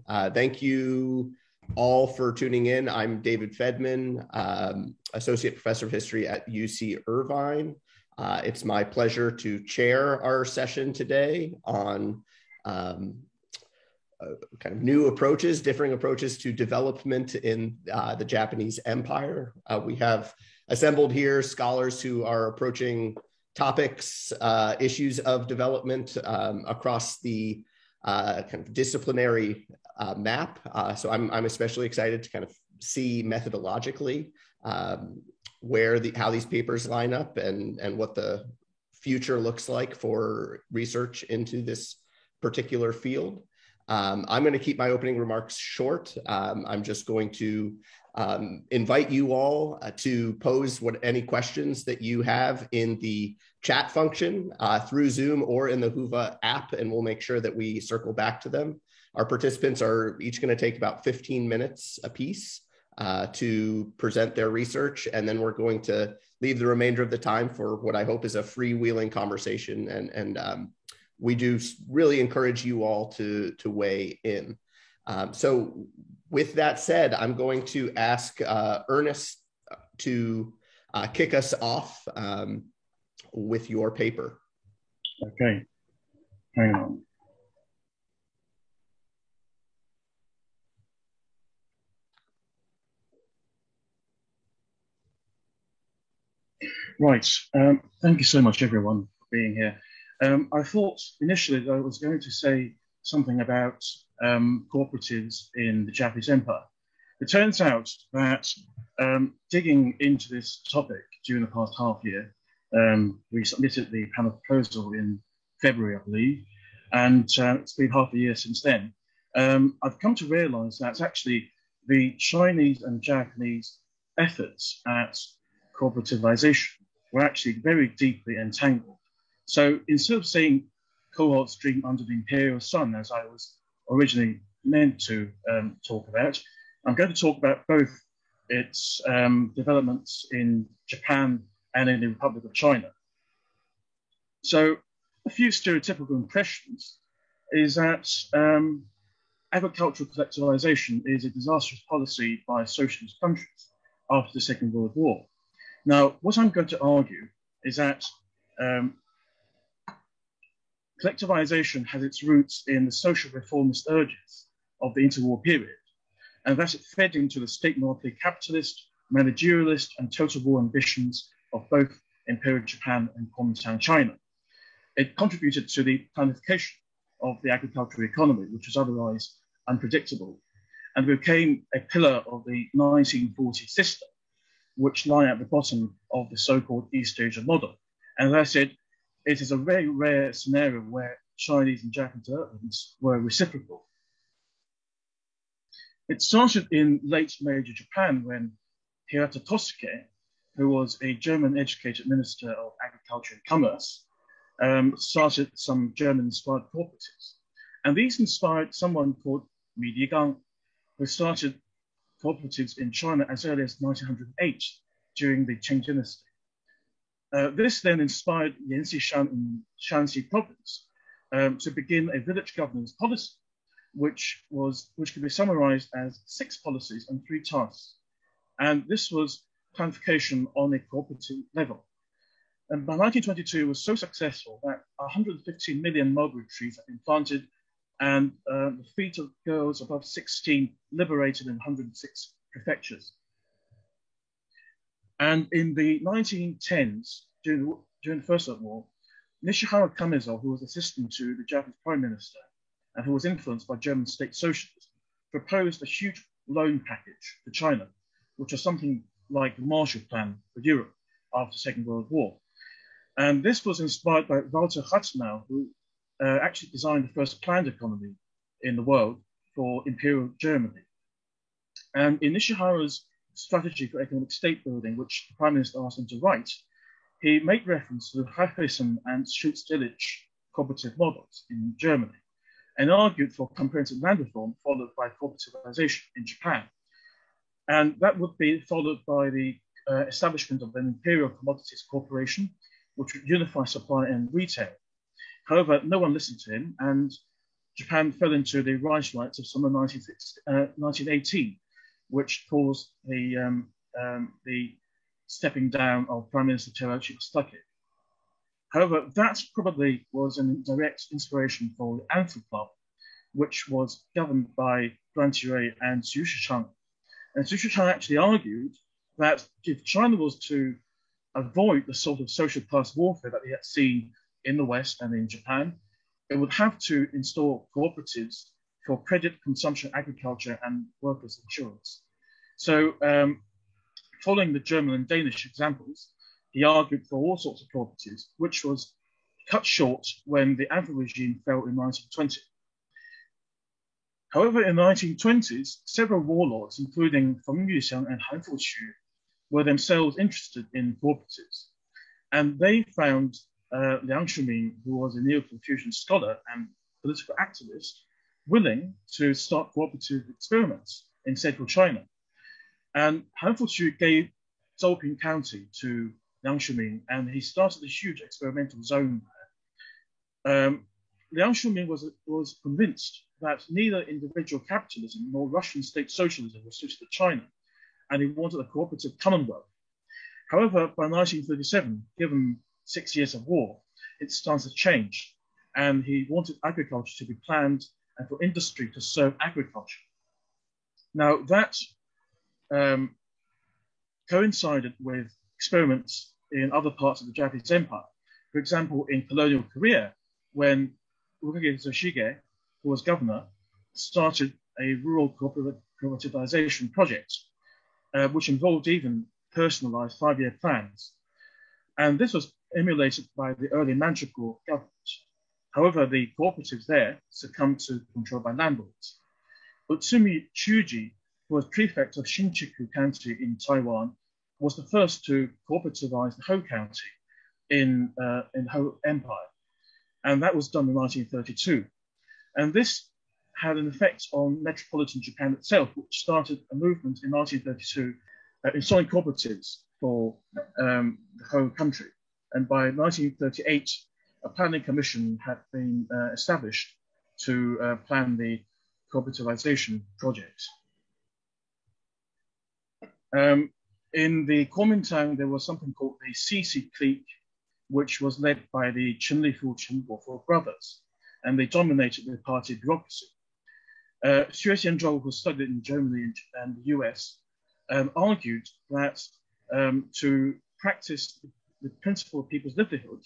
Thank you all for tuning in. I'm David Fedman, Associate Professor of History at UC Irvine. It's my pleasure to chair our session today on kind of new approaches, differing approaches to development in the Japanese Empire. We have assembled here scholars who are approaching topics, issues of development across the kind of disciplinary map. So I'm especially excited to kind of see methodologically how these papers line up and what the future looks like for research into this particular field. I'm going to keep my opening remarks short. I'm just going to invite you all to pose any questions that you have in the chat function through Zoom or in the Whova app, and we'll make sure that we circle back to them. Our participants are each going to take about 15 minutes apiece to present their research, and then we're going to leave the remainder of the time for what I hope is a freewheeling conversation, and we do really encourage you all to weigh in. So with that said, I'm going to ask Ernest to kick us off with your paper. Okay, hang on. Right, thank you so much everyone for being here. I thought initially that I was going to say something about cooperatives in the Japanese Empire. It turns out that digging into this topic during the past half year, we submitted the panel proposal in February, I believe, and it's been half a year since then. I've come to realize that actually the Chinese and Japanese efforts at cooperativization were actually very deeply entangled. So instead of saying cohorts dream under the imperial sun, as I was originally meant to talk about, I'm going to talk about both its developments in Japan and in the Republic of China. So a few stereotypical impressions is that agricultural collectivization is a disastrous policy by socialist countries after the Second World War. Now, what I'm going to argue is that collectivization has its roots in the social reformist urges of the interwar period, and that it fed into the state monopoly capitalist, managerialist, and total war ambitions of both Imperial Japan and Kuomintang China. It contributed to the planification of the agricultural economy, which was otherwise unpredictable, and became a pillar of the 1940 system, which lie at the bottom of the so-called East Asia model. And as I said, it is a very rare scenario where Chinese and Japanese developments were reciprocal. It started in late Meiji Japan when Hirata Tosuke, who was a German-educated minister of agriculture and commerce, started some German-inspired cooperatives. And these inspired someone called Mi Digang, who started cooperatives in China as early as 1908 during the Qing dynasty. This then inspired Yan Xishan in Shanxi province to begin a village governance policy, which could be summarized as 6 policies and 3 tasks. And this was planification on a cooperative level. And by 1922, it was so successful that 115 million mulberry trees had been planted, and the feet of girls above 16 liberated in 106 prefectures. And in the 1910s, during the First World War, Nishihara Kamezo, who was assistant to the Japanese Prime Minister and who was influenced by German state socialism, proposed a huge loan package to China, which was something like the Marshall Plan for Europe after the Second World War. And this was inspired by Walter Rathenau, who actually designed the first planned economy in the world for Imperial Germany. And in Nishihara's strategy for economic state building, which the Prime Minister asked him to write, he made reference to the Haiheisen and Schutz-Delitzsch cooperative models in Germany and argued for comprehensive land reform followed by cooperativization in Japan. And that would be followed by the establishment of an Imperial Commodities Corporation, which would unify supply and retail. However, no one listened to him, and Japan fell into the Reichsrats of summer 1918, which caused the stepping down of Prime Minister Terauchi Kostaki. However, that probably was a direct inspiration for the Anfu Club, which was governed by Duan Qirui and Xu Shichang. And Xu Shichang actually argued that if China was to avoid the sort of social class warfare that we had seen in the West and in Japan, it would have to install cooperatives for credit, consumption, agriculture, and workers' insurance. So following the German and Danish examples, he argued for all sorts of cooperatives, which was cut short when the Anfu regime fell in 1920. However, in the 1920s, several warlords, including Feng Yuxiang and Han Fuqu, were themselves interested in cooperatives. And they found Liang Shuming, who was a Neo-Confucian scholar and political activist, willing to start cooperative experiments in central China. And Han Fuqu gave Zhouping County to Liang Shuming, and he started a huge experimental zone there. Liang Shuming was convinced that neither individual capitalism nor Russian state socialism was suited to China, and he wanted a cooperative commonwealth. However, by 1937, given 6 years of war, its stance had changed, and he wanted agriculture to be planned and for industry to serve agriculture. Now, that coincided with experiments in other parts of the Japanese Empire. For example, in colonial Korea, when Ukage Tsushige, who was governor, started a rural cooperativization project, which involved even personalized 5-year plans. And this was emulated by the early Manchukuo government. However, the cooperatives there succumbed to control by landlords. Utsumi Chuji, who was prefect of Shinjuku County in Taiwan, was the first to cooperativize the whole county in the whole empire. And that was done in 1932. And this had an effect on metropolitan Japan itself, which started a movement in 1932 installing cooperatives for the whole country. And by 1938, a planning commission had been established to plan the cooperativization project. In the Kuomintang, there was something called the Sisi clique, which was led by the Chenlifu Chenguofu brothers, and they dominated the party bureaucracy. Xue Xianzhou, who studied in Germany and the US, argued that to practice the principle of people's livelihood,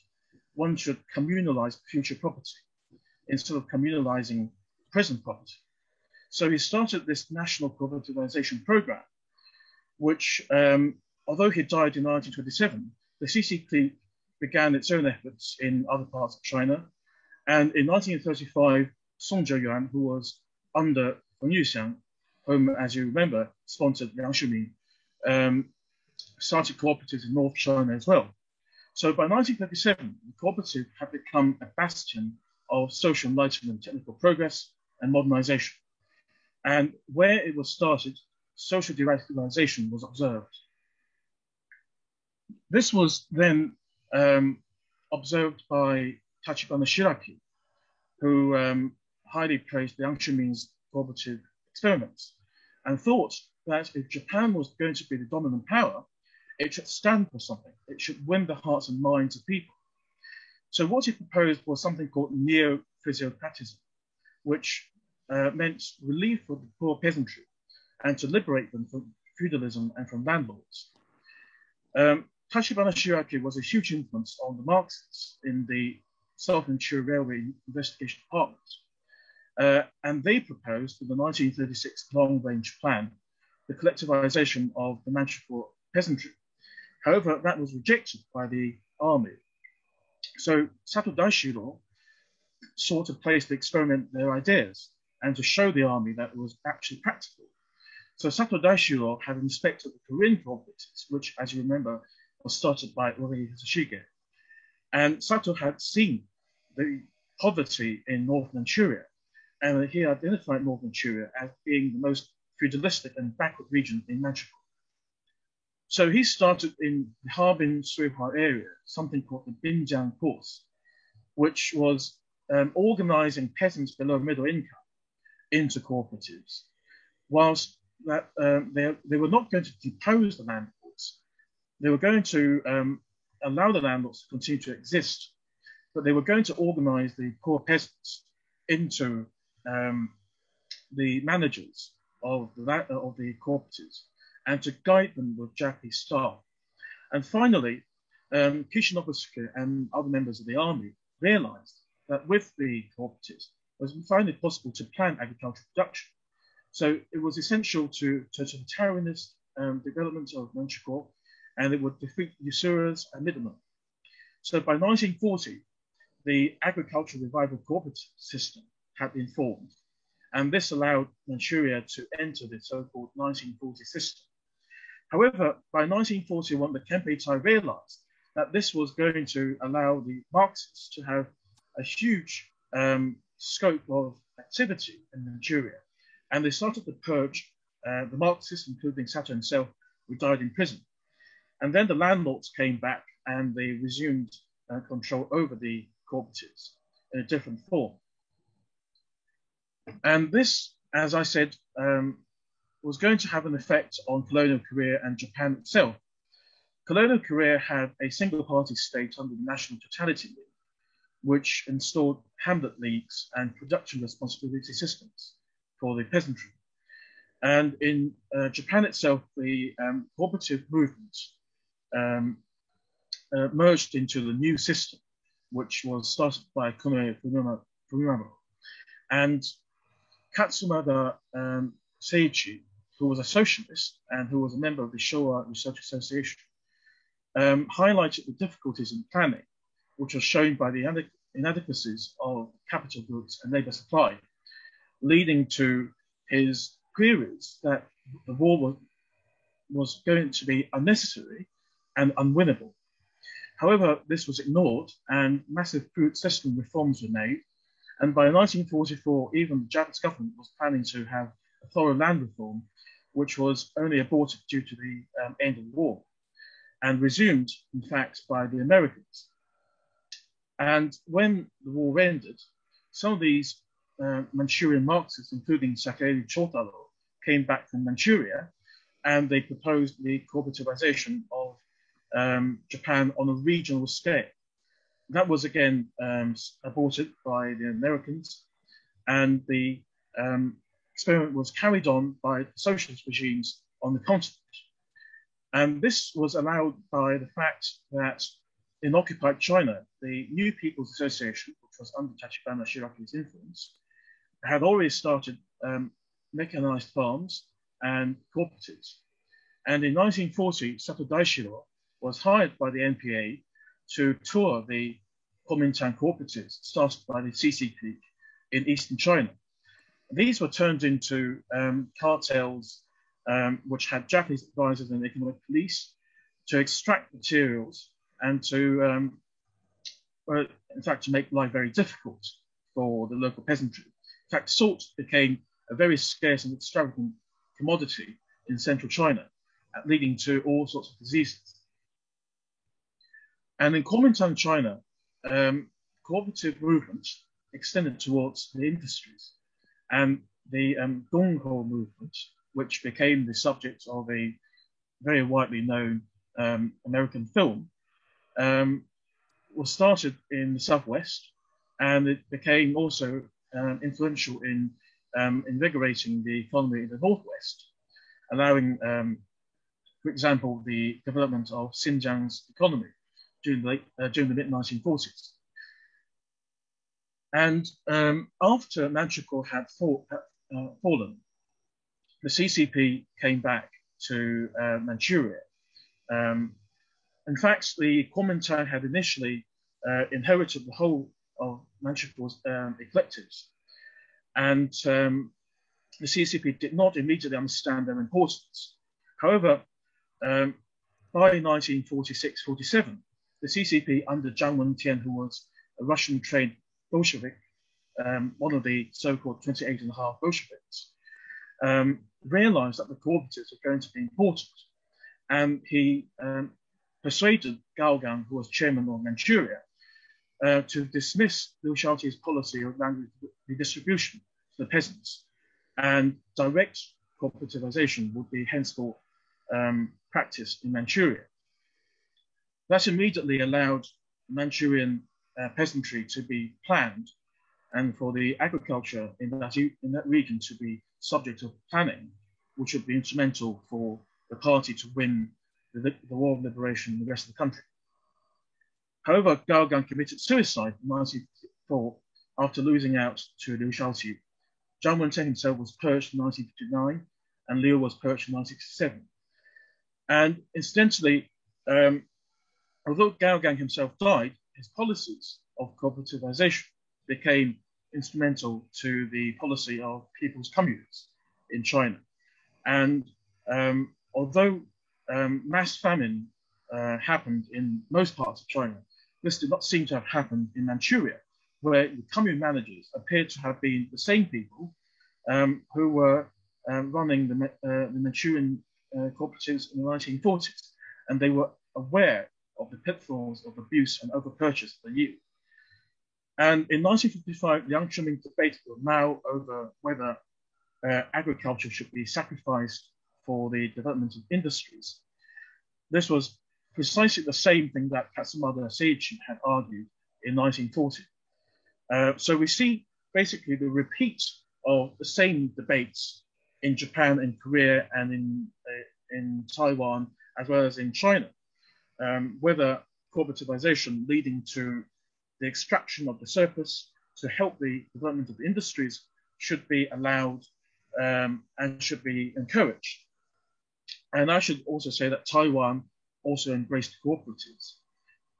one should communalize future property instead of communalizing present property. So he started this national cooperativization program, which, although he died in 1927, the Sisi clique began its own efforts in other parts of China. And in 1935, Song Zheyuan, who was under Feng Yuxiang, whom, as you remember, sponsored Liang Shuming, started cooperatives in North China as well. So by 1937, the cooperative had become a bastion of social enlightenment, technical progress, and modernization. And where it was started, social deradicalization was observed. This was then observed by Tachibana Shiraki, who highly praised Liang Shuming's cooperative experiments and thought that if Japan was going to be the dominant power, it should stand for something. It should win the hearts and minds of people. So what he proposed was something called neo-physiocratism, which meant relief for the poor peasantry and to liberate them from feudalism and from landlords. Tachibana Shiraki was a huge influence on the Marxists in the Southern Manchuria Railway Investigation Department. And they proposed in the 1936 long-range plan the collectivization of the Manchukuo peasantry. However, that was rejected by the army. So Sato Daishiro sought a place to experiment their ideas and to show the army that it was actually practical. So Sato Daishiro had inspected the Korean provinces, which, as you remember, was started by Ukage Tsushige. And Sato had seen the poverty in North Manchuria, and he identified North Manchuria as being the most feudalistic and backward region in Manchukuo. So he started in the Harbin-Suihua area, something called the Binjiang Course, which was organizing peasants below middle income into cooperatives, whilst that they were not going to depose the landlords. They were going to allow the landlords to continue to exist, but they were going to organize the poor peasants into the managers of the cooperatives and to guide them with Japanese staff. And finally, Kishinovsky and other members of the army realized that with the cooperatives, it was finally possible to plan agricultural production. So it was essential to totalitarianist development of Manchukuo, and it would defeat usurers and middlemen. So by 1940, the agricultural revival cooperative system had been formed, and this allowed Manchuria to enter the so-called 1940 system. However, by 1941, the Kempeitai realized that this was going to allow the Marxists to have a huge scope of activity in Manchuria, and they started to purge the Marxists, including Sato himself, who died in prison. And then the landlords came back and they resumed control over the cooperatives in a different form. And this, as I said, was going to have an effect on colonial Korea and Japan itself. Colonial Korea had a single-party state under the National Totality League, which installed hamlet leagues and production responsibility systems for the peasantry. And in Japan itself, the cooperative movement merged into the new system, which was started by Kome Fumimaro. And Katsumada Seiichi, who was a socialist and who was a member of the Showa Research Association, highlighted the difficulties in planning, which was shown by the inadequacies of capital goods and labor supply, leading to his queries that the war was going to be unnecessary and unwinnable. However, this was ignored and massive food system reforms were made. And by 1944, even the Japanese government was planning to have a thorough land reform, which was only aborted due to the end of the war and resumed, in fact, by the Americans. And when the war ended, some of these Manchurian Marxists, including Sakei Chotaro, came back from Manchuria, and they proposed the cooperativization of Japan on a regional scale. That was again aborted by the Americans, and the experiment was carried on by socialist regimes on the continent. And this was allowed by the fact that in occupied China, the New People's Association, which was under Tachibana Shiraki's influence, had already started mechanized farms and cooperatives. And in 1940, Sato Daishiro was hired by the NPA to tour the Kuomintang cooperatives started by the CCP in eastern China. These were turned into cartels which had Japanese advisors and economic police to extract materials and to, in fact, to make life very difficult for the local peasantry. In fact, salt became a very scarce and extravagant commodity in central China, leading to all sorts of diseases. And in Kuomintang China, cooperative movement extended towards the industries, and the Dongho movement, which became the subject of a very widely known American film, was started in the Southwest, and it became also influential in invigorating the economy in the Northwest, allowing, for example, the development of Xinjiang's economy during the mid-1940s. And after Manchukuo had fallen, the CCP came back to Manchuria. In fact, the Kuomintang had initially inherited the whole of Manchukuo's eclectives, and the CCP did not immediately understand their importance. However, by 1946-47, the CCP under Zhang Wentian, who was a Russian-trained Bolshevik, one of the so-called 28.5 Bolsheviks, realized that the cooperatives were going to be important. And he persuaded Gao Gang, who was chairman of Manchuria, to dismiss Liu Shaoqi's policy of land redistribution to the peasants, and direct cooperativization would be henceforth practiced in Manchuria. That immediately allowed Manchurian peasantry to be planned, and for the agriculture in that region to be subject to planning, which would be instrumental for the party to win the war of liberation in the rest of the country. However, Gao Gang committed suicide in 1954 after losing out to Liu Shaoqi. Zhang Wenteng himself was purged in 1959, and Liu was purged in 1967. And incidentally, although Gao Gang himself died, his policies of cooperativization became instrumental to the policy of People's Communists in China. And although mass famine happened in most parts of China, this did not seem to have happened in Manchuria, where the commune managers appeared to have been the same people who were running the Manchurian cooperatives in the 1940s, and they were aware of the pitfalls of abuse and overpurchase of the youth. And in 1955, Liang Chiming debated with Mao over whether agriculture should be sacrificed for the development of industries. This was precisely the same thing that Katsumata Seiichi had argued in 1940. So we see basically the repeat of the same debates in Japan, in Korea, and in Taiwan, as well as in China, whether cooperativization leading to the extraction of the surplus to help the development of the industries should be allowed and should be encouraged. And I should also say that Taiwan also embraced cooperatives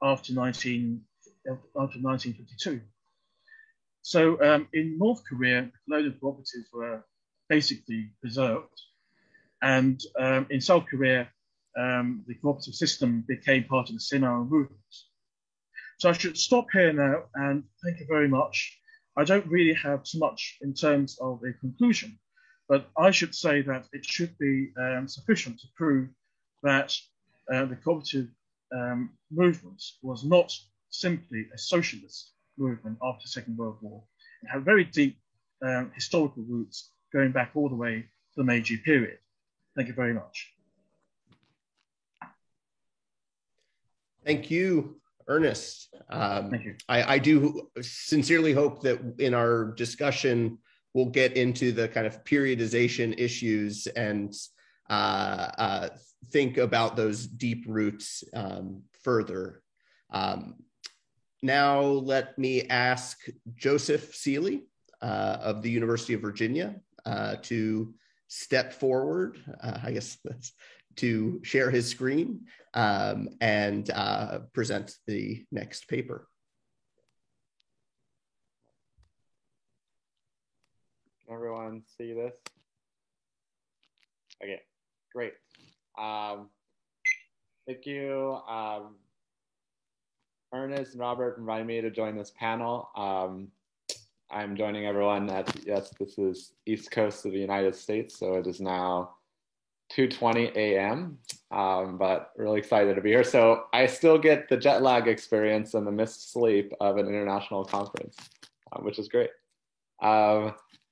after 1952. So in North Korea, colonial cooperatives were basically preserved. And in South Korea, the cooperative system became part of the Sinao movement. So I should stop here now, and thank you very much. I don't really have too much in terms of a conclusion, but I should say that it should be sufficient to prove that the cooperative movement was not simply a socialist movement after the Second World War. It had very deep historical roots going back all the way to the Meiji period. Thank you very much. Thank you, Ernest. Thank you. I do sincerely hope that in our discussion, we'll get into the kind of periodization issues and think about those deep roots further. Now let me ask Joseph Seeley of the University of Virginia to step forward, I guess that's to share his screen and present the next paper. Can everyone see this? Okay, great. Thank you, Ernest and Robert, for inviting me to join this panel. I'm joining everyone at, yes, this is East Coast of the United States, so it is now 2:20 a.m., but really excited to be here. So I still get the jet lag experience and the missed sleep of an international conference, which is great.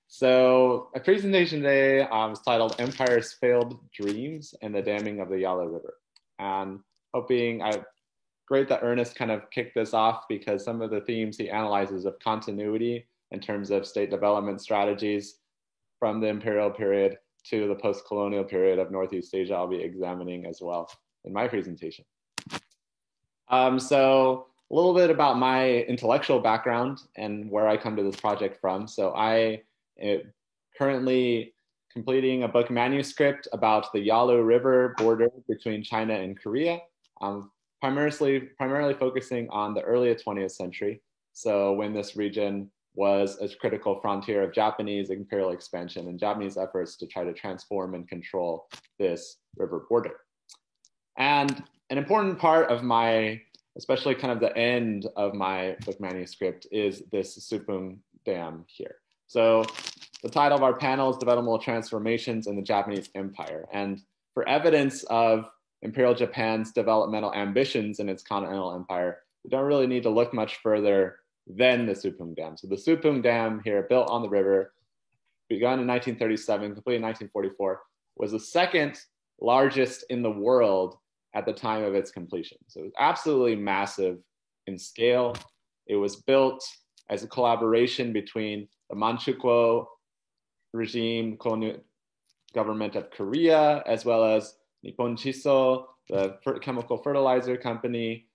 So my presentation today is titled Empire's Failed Dreams and the Damming of the Yalu River. And great that Ernest kind of kicked this off, because some of the themes he analyzes of continuity in terms of state development strategies from the imperial period to the post-colonial period of Northeast Asia, I'll be examining as well in my presentation. So a little bit about my intellectual background and where I come to this project from. So I currently completing a book manuscript about the Yalu River border between China and Korea, primarily focusing on the early 20th century. So when this region was a critical frontier of Japanese imperial expansion and Japanese efforts to try to transform and control this river border. And an important part of my, especially kind of the end of my book manuscript, is this Supung Dam here. So the title of our panel is Developmental Transformations in the Japanese Empire. And for evidence of Imperial Japan's developmental ambitions in its continental empire, we don't really need to look much further than the Supung Dam. So the Supung Dam here, built on the river, begun in 1937, completed in 1944, was the second largest in the world at the time of its completion. So it was absolutely massive in scale. It was built as a collaboration between the Manchukuo regime, colonial government of Korea, as well as Nippon Chiso, the chemical fertilizer company,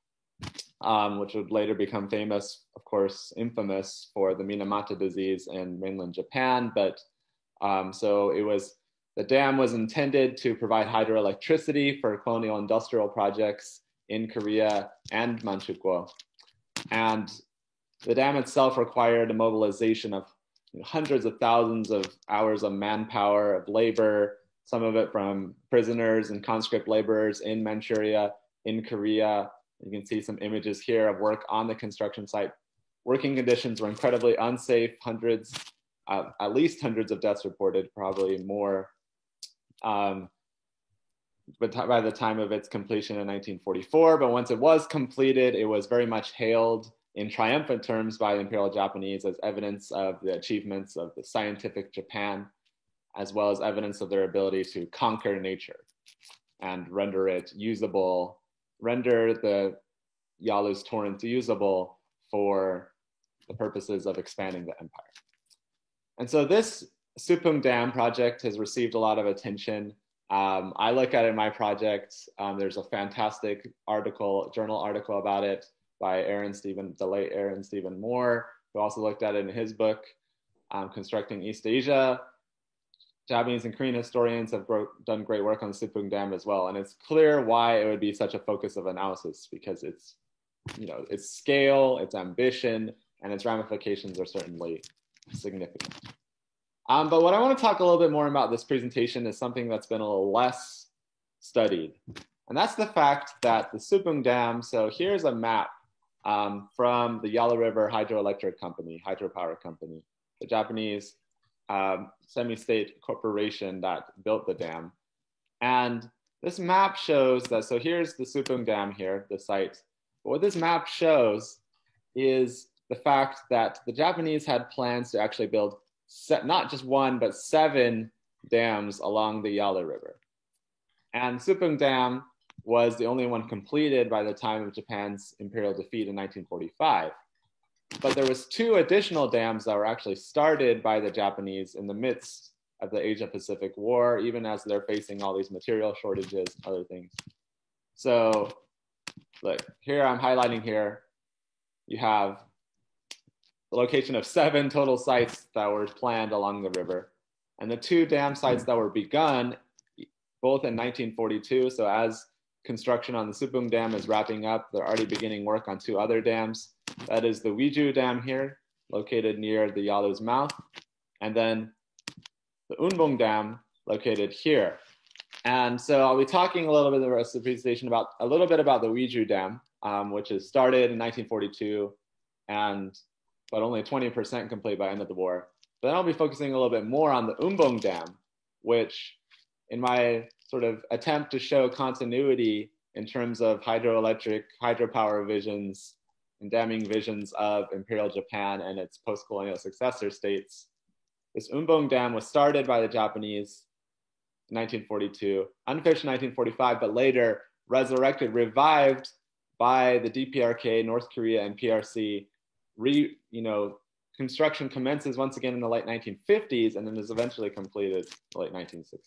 which would later become famous, of course, infamous for the Minamata disease in mainland Japan. But so it was, the dam was intended to provide hydroelectricity for colonial industrial projects in Korea and Manchukuo. And the dam itself required a mobilization of hundreds of thousands of hours of manpower, of labor, some of it from prisoners and conscript laborers in Manchuria, in Korea. You can see some images here of work on the construction site. Working conditions were incredibly unsafe, hundreds, at least hundreds of deaths reported, probably more. But by the time of its completion in 1944, but once it was completed, it was very much hailed in triumphant terms by the Imperial Japanese as evidence of the achievements of the scientific Japan, as well as evidence of their ability to conquer nature and render it usable, render the Yalu's torrent usable for the purposes of expanding the empire. And so this Supung Dam project has received a lot of attention. I look at it in my project. There's a fantastic article, journal article about it by the late Aaron Stephen Moore, who also looked at it in his book, Constructing East Asia. Japanese and Korean historians have done great work on the Supung Dam as well. And it's clear why it would be such a focus of analysis, because it's, its scale, its ambition, and its ramifications are certainly significant. But what I want to talk a little bit more about this presentation is something that's been a little less studied. And that's the fact that the Supung Dam, so here's a map from the Yalu River Hydroelectric Company, hydropower company, the Japanese semi-state corporation that built the dam. And this map shows that, so here's the Supung Dam here, the site. But what this map shows is the fact that the Japanese had plans to actually build not just one, but 7 dams along the Yalu River. And Supung Dam was the only one completed by the time of Japan's imperial defeat in 1945. But there was 2 additional dams that were actually started by the Japanese in the midst of the Asia-Pacific War, even as they're facing all these material shortages, other things. So look, here I'm highlighting here, you have the location of 7 total sites that were planned along the river. And the 2 dam sites that were begun both in 1942. So as construction on the Supung Dam is wrapping up, they're already beginning work on 2 other dams. That is the Wiju Dam here, located near the Yalu's mouth, and then the Unbong Dam located here. And so I'll be talking a little bit the rest of the presentation about a little bit about the Wiju Dam, which is started in 1942, but only 20% complete by the end of the war. But then I'll be focusing a little bit more on the Unbong Dam, which in my sort of attempt to show continuity in terms of hydropower visions and damming visions of Imperial Japan and its post-colonial successor states. This Unbong Dam was started by the Japanese in 1942, unfinished in 1945, but later resurrected, revived by the DPRK, North Korea, and PRC. Construction commences once again in the late 1950s and then is eventually completed in the late 1960s.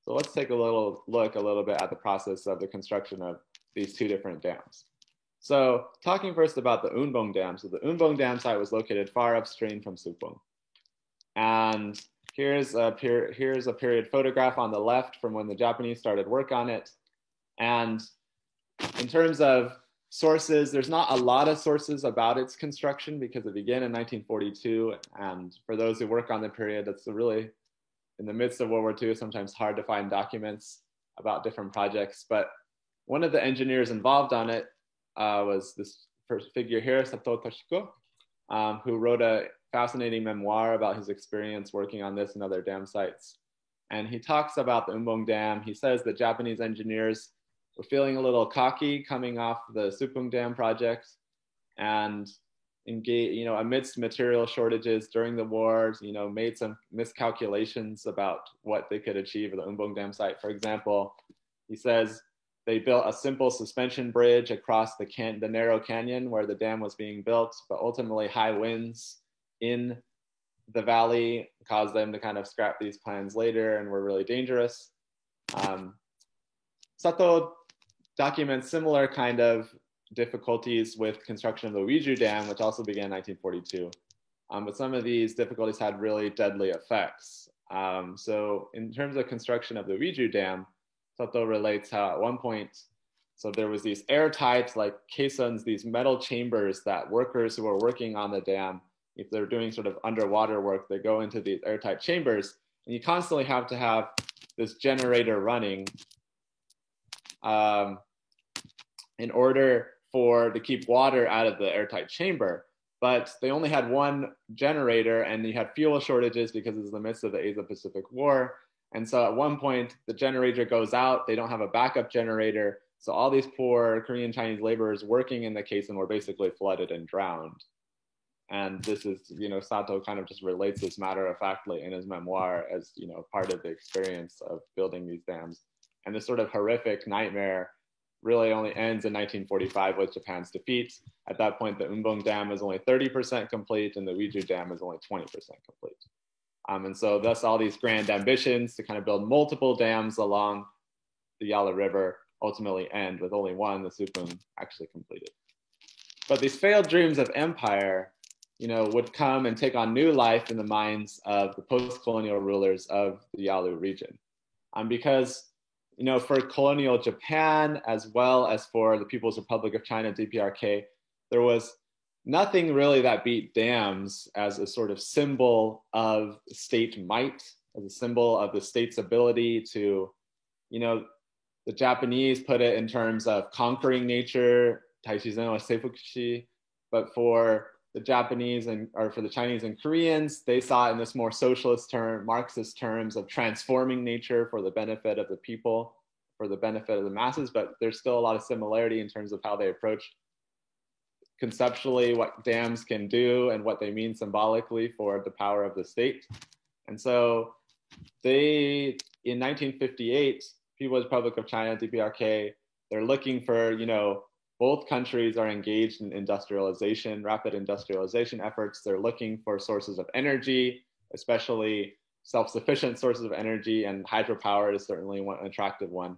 So let's take a little bit at the process of the construction of these 2 different dams. So talking first about the Unbong Dam. So the Unbong Dam site was located far upstream from Supung. And here's a period photograph on the left from when the Japanese started work on it. And in terms of sources, there's not a lot of sources about its construction because it began in 1942. And for those who work on the period, that's really, in the midst of World War II, sometimes hard to find documents about different projects. But one of the engineers involved on it was this first figure here, Sato Toshiko, who wrote a fascinating memoir about his experience working on this and other dam sites. And he talks about the Unbong Dam. He says that Japanese engineers were feeling a little cocky coming off the Supung Dam project, and amidst material shortages during the wars, made some miscalculations about what they could achieve at the Umbong Dam site. For example, he says they built a simple suspension bridge across the narrow canyon where the dam was being built, but ultimately high winds in the valley caused them to kind of scrap these plans later and were really dangerous. Sato documents similar kind of difficulties with construction of the Uiju Dam, which also began in 1942. But some of these difficulties had really deadly effects. So in terms of construction of the Uiju Dam, Sato relates how at one point, so there was these airtight, like caissons, these metal chambers that workers who were working on the dam, if they're doing sort of underwater work, they go into these airtight chambers, and you constantly have to have this generator running in order to keep water out of the airtight chamber. But they only had one generator, and you had fuel shortages because it was in the midst of the Asia-Pacific War. And so at one point, the generator goes out, they don't have a backup generator. So all these poor Korean Chinese laborers working in the caisson were basically flooded and drowned. And this is, Sato kind of just relates this matter-of-factly in his memoir as, part of the experience of building these dams. And this sort of horrific nightmare really only ends in 1945 with Japan's defeat. At that point, the Umbong Dam is only 30% complete and the Uiju Dam is only 20% complete. And so thus all these grand ambitions to kind of build multiple dams along the Yalu River ultimately end with only one, the Supung, actually completed. But these failed dreams of empire, would come and take on new life in the minds of the post-colonial rulers of the Yalu region. Because for colonial Japan, as well as for the People's Republic of China, DPRK, there was nothing really that beat dams as a sort of symbol of state might, as a symbol of the state's ability to, the Japanese put it in terms of conquering nature, Taishizen or Seifukushi, but for the Japanese or for the Chinese and Koreans, they saw it in this more socialist term, Marxist terms of transforming nature for the benefit of the people, for the benefit of the masses, but there's still a lot of similarity in terms of how they approached conceptually what dams can do and what they mean symbolically for the power of the state. And so in 1958, People's Republic of China, DPRK, they're looking for, both countries are engaged in industrialization, rapid industrialization efforts. They're looking for sources of energy, especially self-sufficient sources of energy, and hydropower is certainly one attractive one.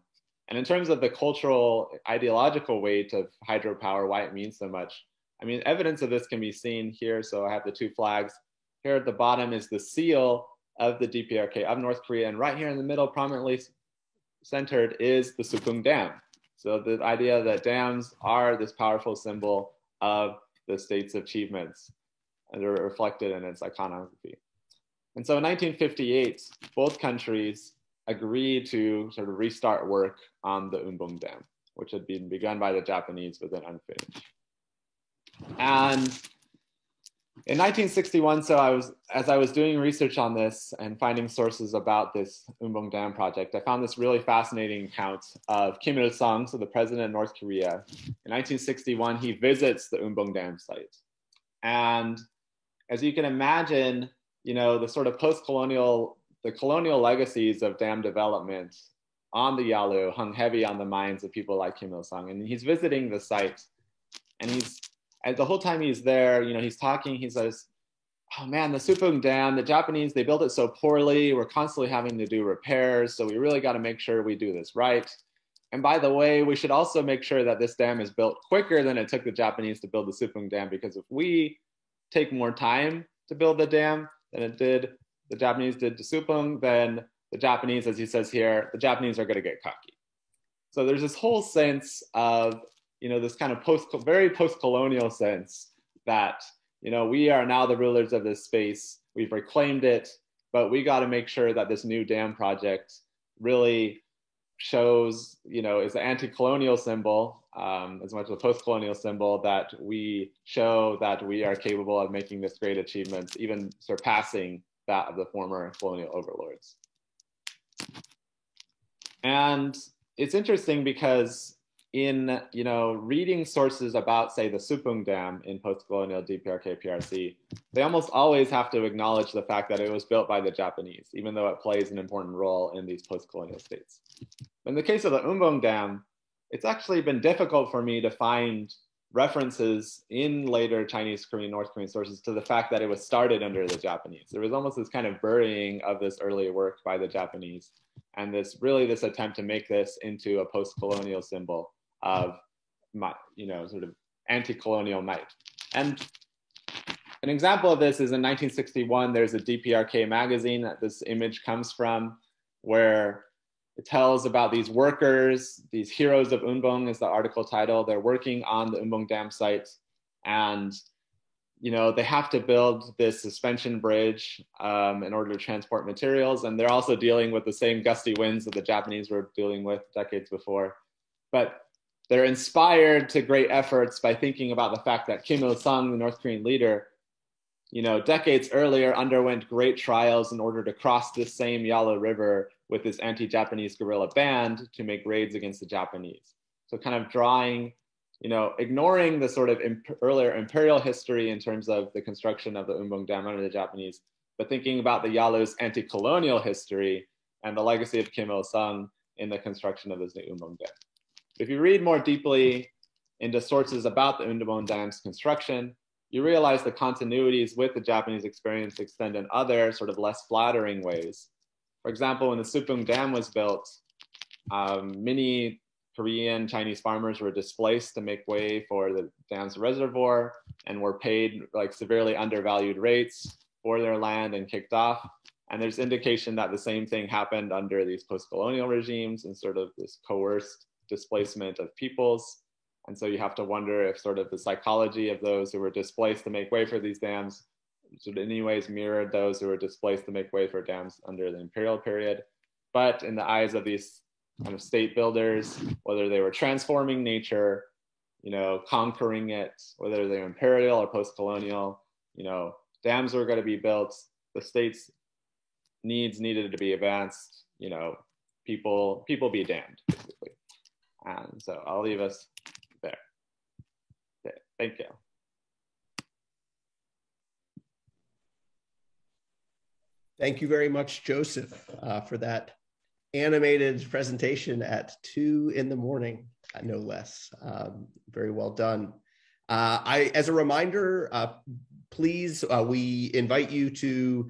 And in terms of the cultural, ideological weight of hydropower, why it means so much, evidence of this can be seen here. So I have the two flags. Here at the bottom is the seal of the DPRK of North Korea, and right here in the middle, prominently centered, is the Supung Dam. So the idea that dams are this powerful symbol of the state's achievements and are reflected in its iconography. And so in 1958, both countries agreed to sort of restart work on the Umbong Dam, which had been begun by the Japanese but then unfinished. And in 1961, as I was doing research on this and finding sources about this Umbong Dam project, I found this really fascinating account of Kim Il-sung, so the president of North Korea. In 1961, he visits the Umbong Dam site. And as you can imagine, the sort of the colonial legacies of dam development on the Yalu hung heavy on the minds of people like Kim Il-sung. And he's visiting the site, and the whole time he's there, he's talking, he says, oh man, the Supung Dam, the Japanese, they built it so poorly. We're constantly having to do repairs. So we really got to make sure we do this right. And by the way, we should also make sure that this dam is built quicker than it took the Japanese to build the Supung Dam, because if we take more time to build the dam than the Japanese did to Supung, then the Japanese, as he says here, the Japanese are going to get cocky. So there's this whole sense of, this kind of very post-colonial sense that, we are now the rulers of this space. We've reclaimed it, but we got to make sure that this new dam project really shows, is an anti-colonial symbol, as much as a post-colonial symbol, that we show that we are capable of making this great achievement, even surpassing that of the former colonial overlords. And it's interesting because in reading sources about, say, the Supung Dam in post-colonial DPRK PRC, they almost always have to acknowledge the fact that it was built by the Japanese, even though it plays an important role in these post-colonial states. In the case of the Umbong Dam, it's actually been difficult for me to find references in later Chinese, Korean, North Korean sources to the fact that it was started under the Japanese. There was almost this kind of burying of this early work by the Japanese, and this attempt to make this into a post-colonial symbol of, sort of anti-colonial might. And an example of this is in 1961, there's a DPRK magazine that this image comes from, where it tells about these workers, these heroes of Umbong is the article title. They're working on the Umbong Dam site, and they have to build this suspension bridge in order to transport materials. And they're also dealing with the same gusty winds that the Japanese were dealing with decades before. But they're inspired to great efforts by thinking about the fact that Kim Il-sung, the North Korean leader, decades earlier underwent great trials in order to cross this same Yalu River with this anti-Japanese guerrilla band to make raids against the Japanese. So kind of drawing, ignoring the sort of earlier imperial history in terms of the construction of the Umbong Dam under the Japanese, but thinking about the Yalu's anti-colonial history and the legacy of Kim Il-sung in the construction of this new Umbong Dam. If you read more deeply into sources about the Umbong Dam's construction, you realize the continuities with the Japanese experience extend in other sort of less flattering ways. For example, when the Supung Dam was built, many Korean Chinese farmers were displaced to make way for the dam's reservoir and were paid like severely undervalued rates for their land and kicked off. And there's indication that the same thing happened under these post-colonial regimes and sort of this coerced displacement of peoples. And so you have to wonder if sort of the psychology of those who were displaced to make way for these dams sort of in any ways mirrored those who were displaced to make way for dams under the imperial period. But in the eyes of these kind of state builders, whether they were transforming nature, conquering it, whether they're imperial or post-colonial, dams were going to be built, the state's needs needed to be advanced, people be damned, basically. And so I'll leave us there. Okay, thank you. Thank you very much, Joseph, for that animated presentation at 2 a.m, no less. Very well done. As a reminder, please, we invite you to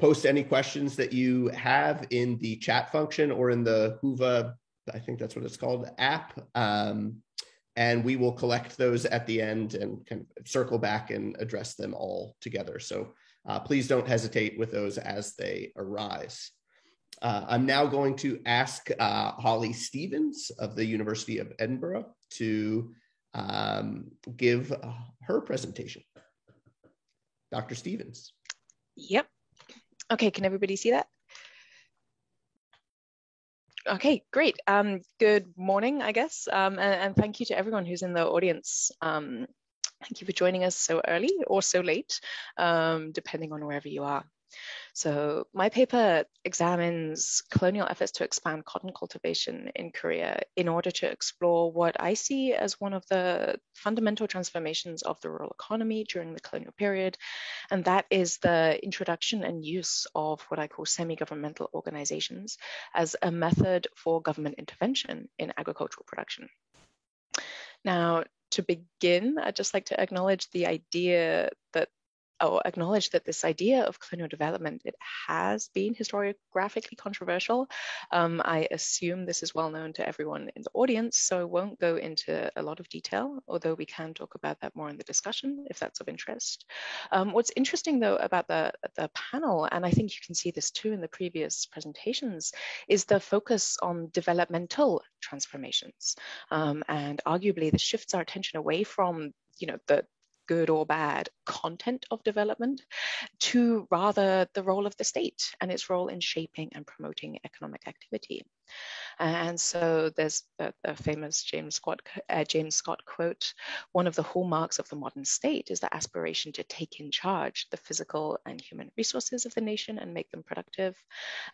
post any questions that you have in the chat function or in the Whova, I think that's what it's called, app. And we will collect those at the end and kind of circle back and address them all together. So please don't hesitate with those as they arise. I'm now going to ask Holly Stevens of the University of Edinburgh to give her presentation. Dr. Stevens. Yep. Okay, can everybody see that? Okay, great. Good morning, I guess, and thank you to everyone who's in the audience. Thank you for joining us so early or so late, depending on wherever you are. So my paper examines colonial efforts to expand cotton cultivation in Korea in order to explore what I see as one of the fundamental transformations of the rural economy during the colonial period, and that is the introduction and use of what I call semi-governmental organizations as a method for government intervention in agricultural production. Now, to begin, I'd just like to acknowledge the idea that acknowledge that this idea of colonial development, it has been historiographically controversial. I assume this is well known to everyone in the audience, so I won't go into a lot of detail, although we can talk about that more in the discussion if that's of interest. What's interesting though about the panel, and I think you can see this too in the previous presentations, is the focus on developmental transformations. And arguably this shifts our attention away from the good or bad content of development to rather the role of the state and its role in shaping and promoting economic activity. And so there's the famous James Scott quote, one of the hallmarks of the modern state is the aspiration to take in charge the physical and human resources of the nation and make them productive.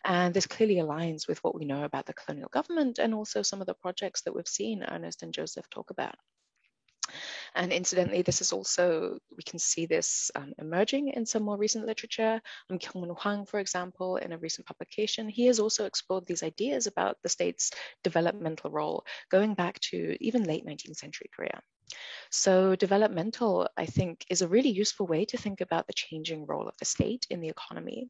And this clearly aligns with what we know about the colonial government and also some of the projects that we've seen Ernest and Joseph talk about. And incidentally, this is also, we can see this emerging in some more recent literature. Kyung-Moon Hwang, for example, in a recent publication, he has also explored these ideas about the state's developmental role, going back to even late 19th century Korea. So developmental, I think, is a really useful way to think about the changing role of the state in the economy.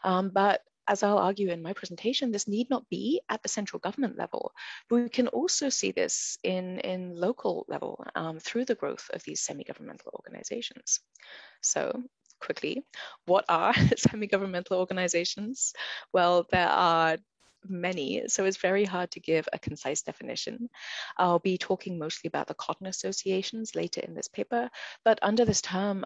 But as I'll argue in my presentation, this need not be at the central government level. But we can also see this in local level through the growth of these semi-governmental organizations. So quickly, what are semi-governmental organizations? Well, there are many, so it's very hard to give a concise definition. I'll be talking mostly about the cotton associations later in this paper, but under this term,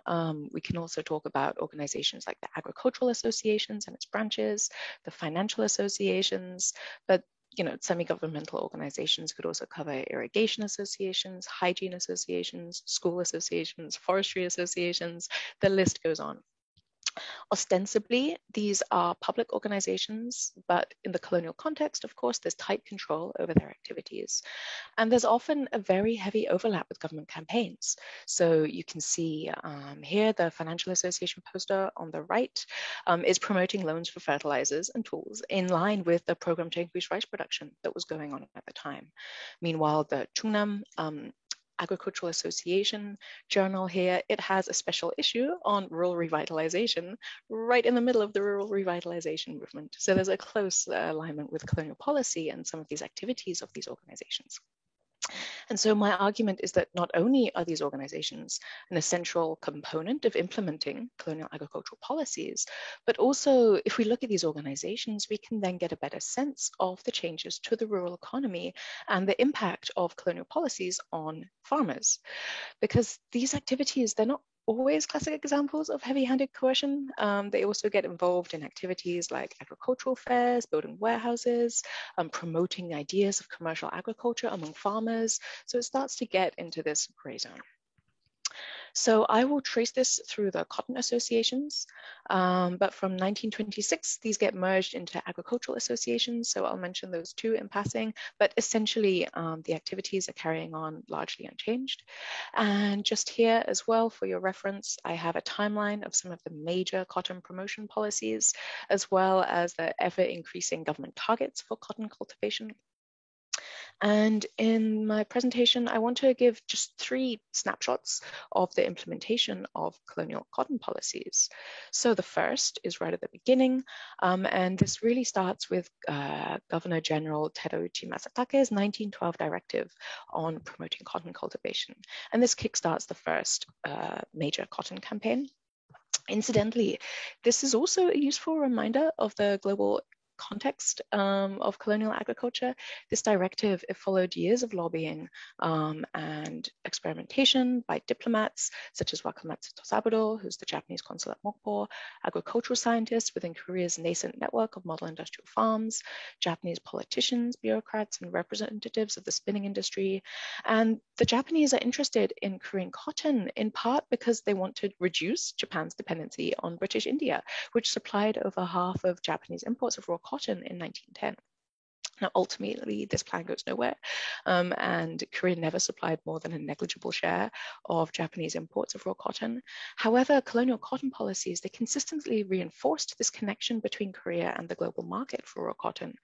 we can also talk about organizations like the agricultural associations and its branches, the financial associations, but semi-governmental organizations could also cover irrigation associations, hygiene associations, school associations, forestry associations, the list goes on. Ostensibly, these are public organizations, but in the colonial context, of course, there's tight control over their activities. And there's often a very heavy overlap with government campaigns. So you can see here the Financial Association poster on the right is promoting loans for fertilizers and tools in line with the program to increase rice production that was going on at the time. Meanwhile, the Chungnam Agricultural Association journal here, it has a special issue on rural revitalization right in the middle of the rural revitalization movement. So there's a close alignment with colonial policy and some of these activities of these organizations. And so my argument is that not only are these organizations an essential component of implementing colonial agricultural policies, but also if we look at these organizations, we can then get a better sense of the changes to the rural economy and the impact of colonial policies on farmers. Because these activities, they're not always classic examples of heavy-handed coercion. They also get involved in activities like agricultural fairs, building warehouses, promoting ideas of commercial agriculture among farmers. So it starts to get into this gray zone. So I will trace this through the cotton associations, but from 1926, these get merged into agricultural associations. So I'll mention those two in passing, but essentially the activities are carrying on largely unchanged. And just here as well, for your reference, I have a timeline of some of the major cotton promotion policies, as well as the ever increasing government targets for cotton cultivation. And in my presentation, I want to give just 3 snapshots of the implementation of colonial cotton policies. So the first is right at the beginning, and this really starts with Governor General Terauchi Masatake's 1912 directive on promoting cotton cultivation. And this kickstarts the first major cotton campaign. Incidentally, this is also a useful reminder of the global context of colonial agriculture. This directive, it followed years of lobbying and experimentation by diplomats such as Wakamatsu Tosaburo, who's the Japanese consul at Mokpo, agricultural scientists within Korea's nascent network of model industrial farms, Japanese politicians, bureaucrats, and representatives of the spinning industry. And the Japanese are interested in Korean cotton in part because they want to reduce Japan's dependency on British India, which supplied over half of Japanese imports of raw cotton in 1910. Now, ultimately, this plan goes nowhere, and Korea never supplied more than a negligible share of Japanese imports of raw cotton. However, colonial cotton policies, they consistently reinforced this connection between Korea and the global market for raw cotton,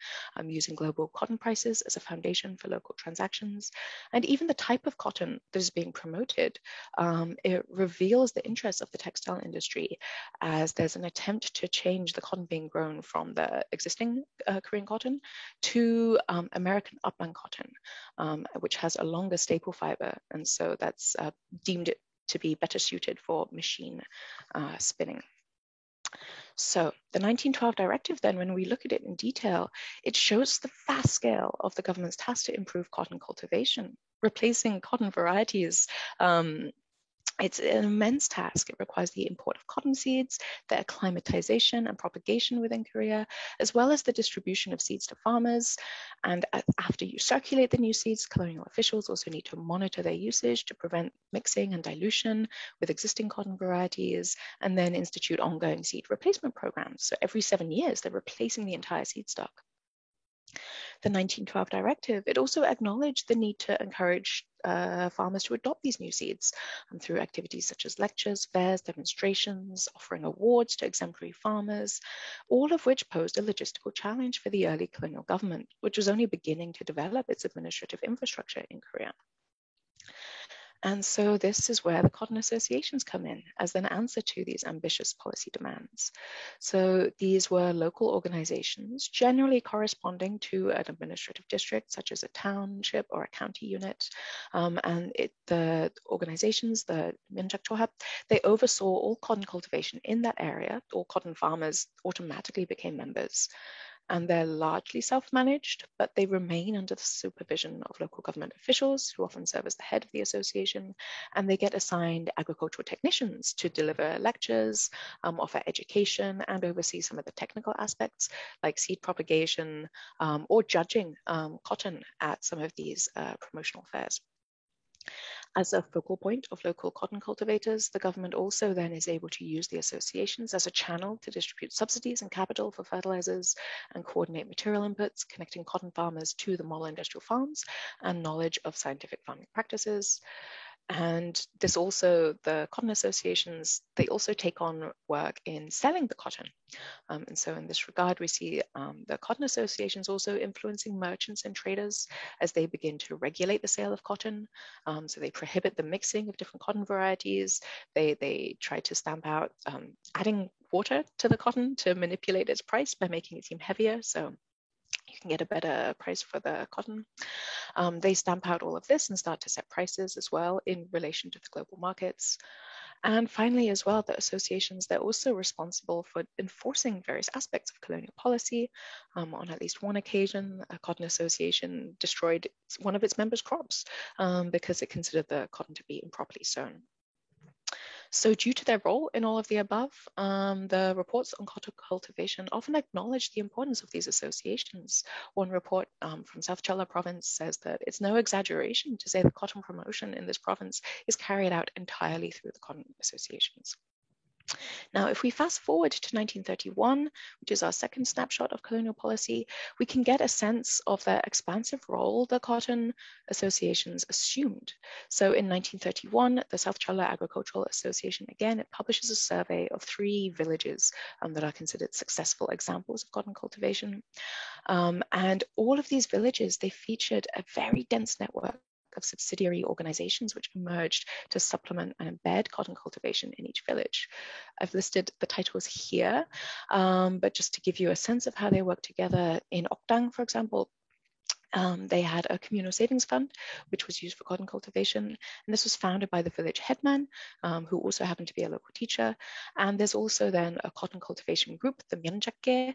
using global cotton prices as a foundation for local transactions. And even the type of cotton that is being promoted, it reveals the interests of the textile industry, as there's an attempt to change the cotton being grown from the existing Korean cotton to American upland cotton, which has a longer staple fiber. And so that's deemed it to be better suited for machine spinning. So the 1912 directive, then, when we look at it in detail, it shows the vast scale of the government's task to improve cotton cultivation, replacing cotton varieties It's an immense task. It requires the import of cotton seeds, their acclimatization and propagation within Korea, as well as the distribution of seeds to farmers. And after you circulate the new seeds, colonial officials also need to monitor their usage to prevent mixing and dilution with existing cotton varieties, and then institute ongoing seed replacement programs. So every 7 years, they're replacing the entire seed stock. The 1912 directive, it also acknowledged the need to encourage farmers to adopt these new seeds through activities such as lectures, fairs, demonstrations, offering awards to exemplary farmers, all of which posed a logistical challenge for the early colonial government, which was only beginning to develop its administrative infrastructure in Korea. And so this is where the cotton associations come in as an answer to these ambitious policy demands. So these were local organizations, generally corresponding to an administrative district, such as a township or a county unit. The organizations, the Myeonjak-Chohap, they oversaw all cotton cultivation in that area. All cotton farmers automatically became members. And they're largely self-managed, but they remain under the supervision of local government officials who often serve as the head of the association, and they get assigned agricultural technicians to deliver lectures, offer education, and oversee some of the technical aspects like seed propagation or judging cotton at some of these promotional fairs. As a focal point of local cotton cultivators, the government also then is able to use the associations as a channel to distribute subsidies and capital for fertilizers and coordinate material inputs, connecting cotton farmers to the model industrial farms and knowledge of scientific farming practices. And this also, the cotton associations, they also take on work in selling the cotton. And so in this regard, we see the cotton associations also influencing merchants and traders as they begin to regulate the sale of cotton. So they prohibit the mixing of different cotton varieties. They try to stamp out adding water to the cotton to manipulate its price by making it seem heavier. So you can get a better price for the cotton. They stamp out all of this and start to set prices as well in relation to the global markets. And finally, as well, the associations, they're also responsible for enforcing various aspects of colonial policy. On at least one occasion, a cotton association destroyed one of its members' crops because it considered the cotton to be improperly sown. So due to their role in all of the above, the reports on cotton cultivation often acknowledge the importance of these associations. One report from South Jeolla province says that it's no exaggeration to say that cotton promotion in this province is carried out entirely through the cotton associations. Now, if we fast forward to 1931, which is our second snapshot of colonial policy, we can get a sense of the expansive role the cotton associations assumed. So in 1931, the South Jeolla Agricultural Association, again, it publishes a survey of 3 villages that are considered successful examples of cotton cultivation. And all of these villages, they featured a very dense network of subsidiary organizations which emerged to supplement and embed cotton cultivation in each village. I've listed the titles here, but just to give you a sense of how they work together, in Okdang, for example, they had a communal savings fund, which was used for cotton cultivation. And this was founded by the village headman, who also happened to be a local teacher. And there's also then a cotton cultivation group, the Myeonjak-ge,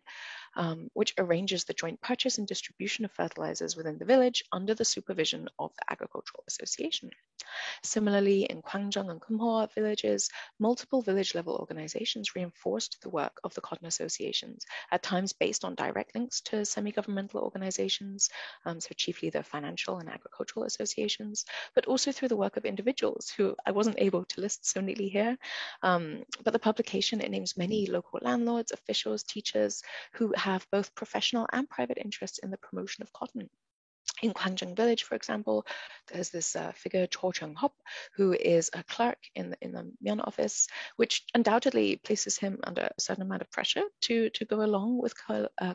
which arranges the joint purchase and distribution of fertilizers within the village under the supervision of the Agricultural Association. Similarly, in Kwangjong and Kumho villages, multiple village level organizations reinforced the work of the cotton associations, at times based on direct links to semi-governmental organizations, so chiefly the financial and agricultural associations, but also through the work of individuals who I wasn't able to list so neatly here. But the publication, it names many local landlords, officials, teachers who have both professional and private interests in the promotion of cotton. In Kwangjong village, for example, there's this figure, Cho Chung-hop, who is a clerk in the Myeon office, which undoubtedly places him under a certain amount of pressure to go along with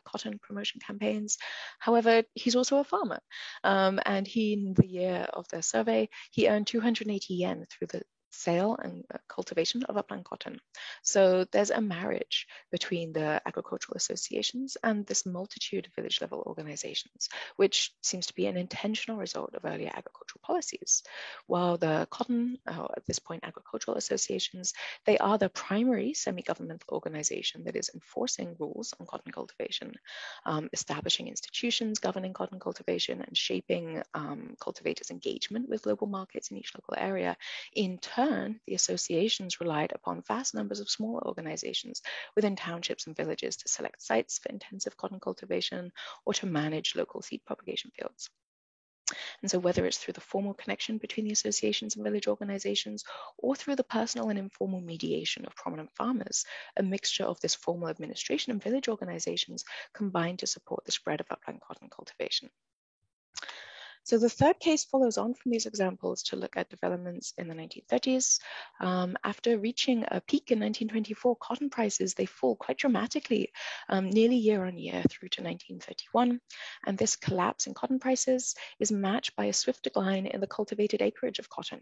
cotton promotion campaigns. However, he's also a farmer. And in the year of the survey, he earned 280 yen through the sale and cultivation of upland cotton. So there's a marriage between the agricultural associations and this multitude of village level organizations, which seems to be an intentional result of earlier agricultural policies. While the cotton, at this point agricultural associations, they are the primary semi-governmental organization that is enforcing rules on cotton cultivation, establishing institutions governing cotton cultivation and shaping cultivators' engagement with local markets in each local area. In turn, turn, the associations relied upon vast numbers of smaller organizations within townships and villages to select sites for intensive cotton cultivation or to manage local seed propagation fields. And so whether it's through the formal connection between the associations and village organizations or through the personal and informal mediation of prominent farmers, a mixture of this formal administration and village organizations combined to support the spread of upland cotton cultivation. So the third case follows on from these examples to look at developments in the 1930s. After reaching a peak in 1924, cotton prices, they fall quite dramatically, nearly year on year through to 1931. And this collapse in cotton prices is matched by a swift decline in the cultivated acreage of cotton,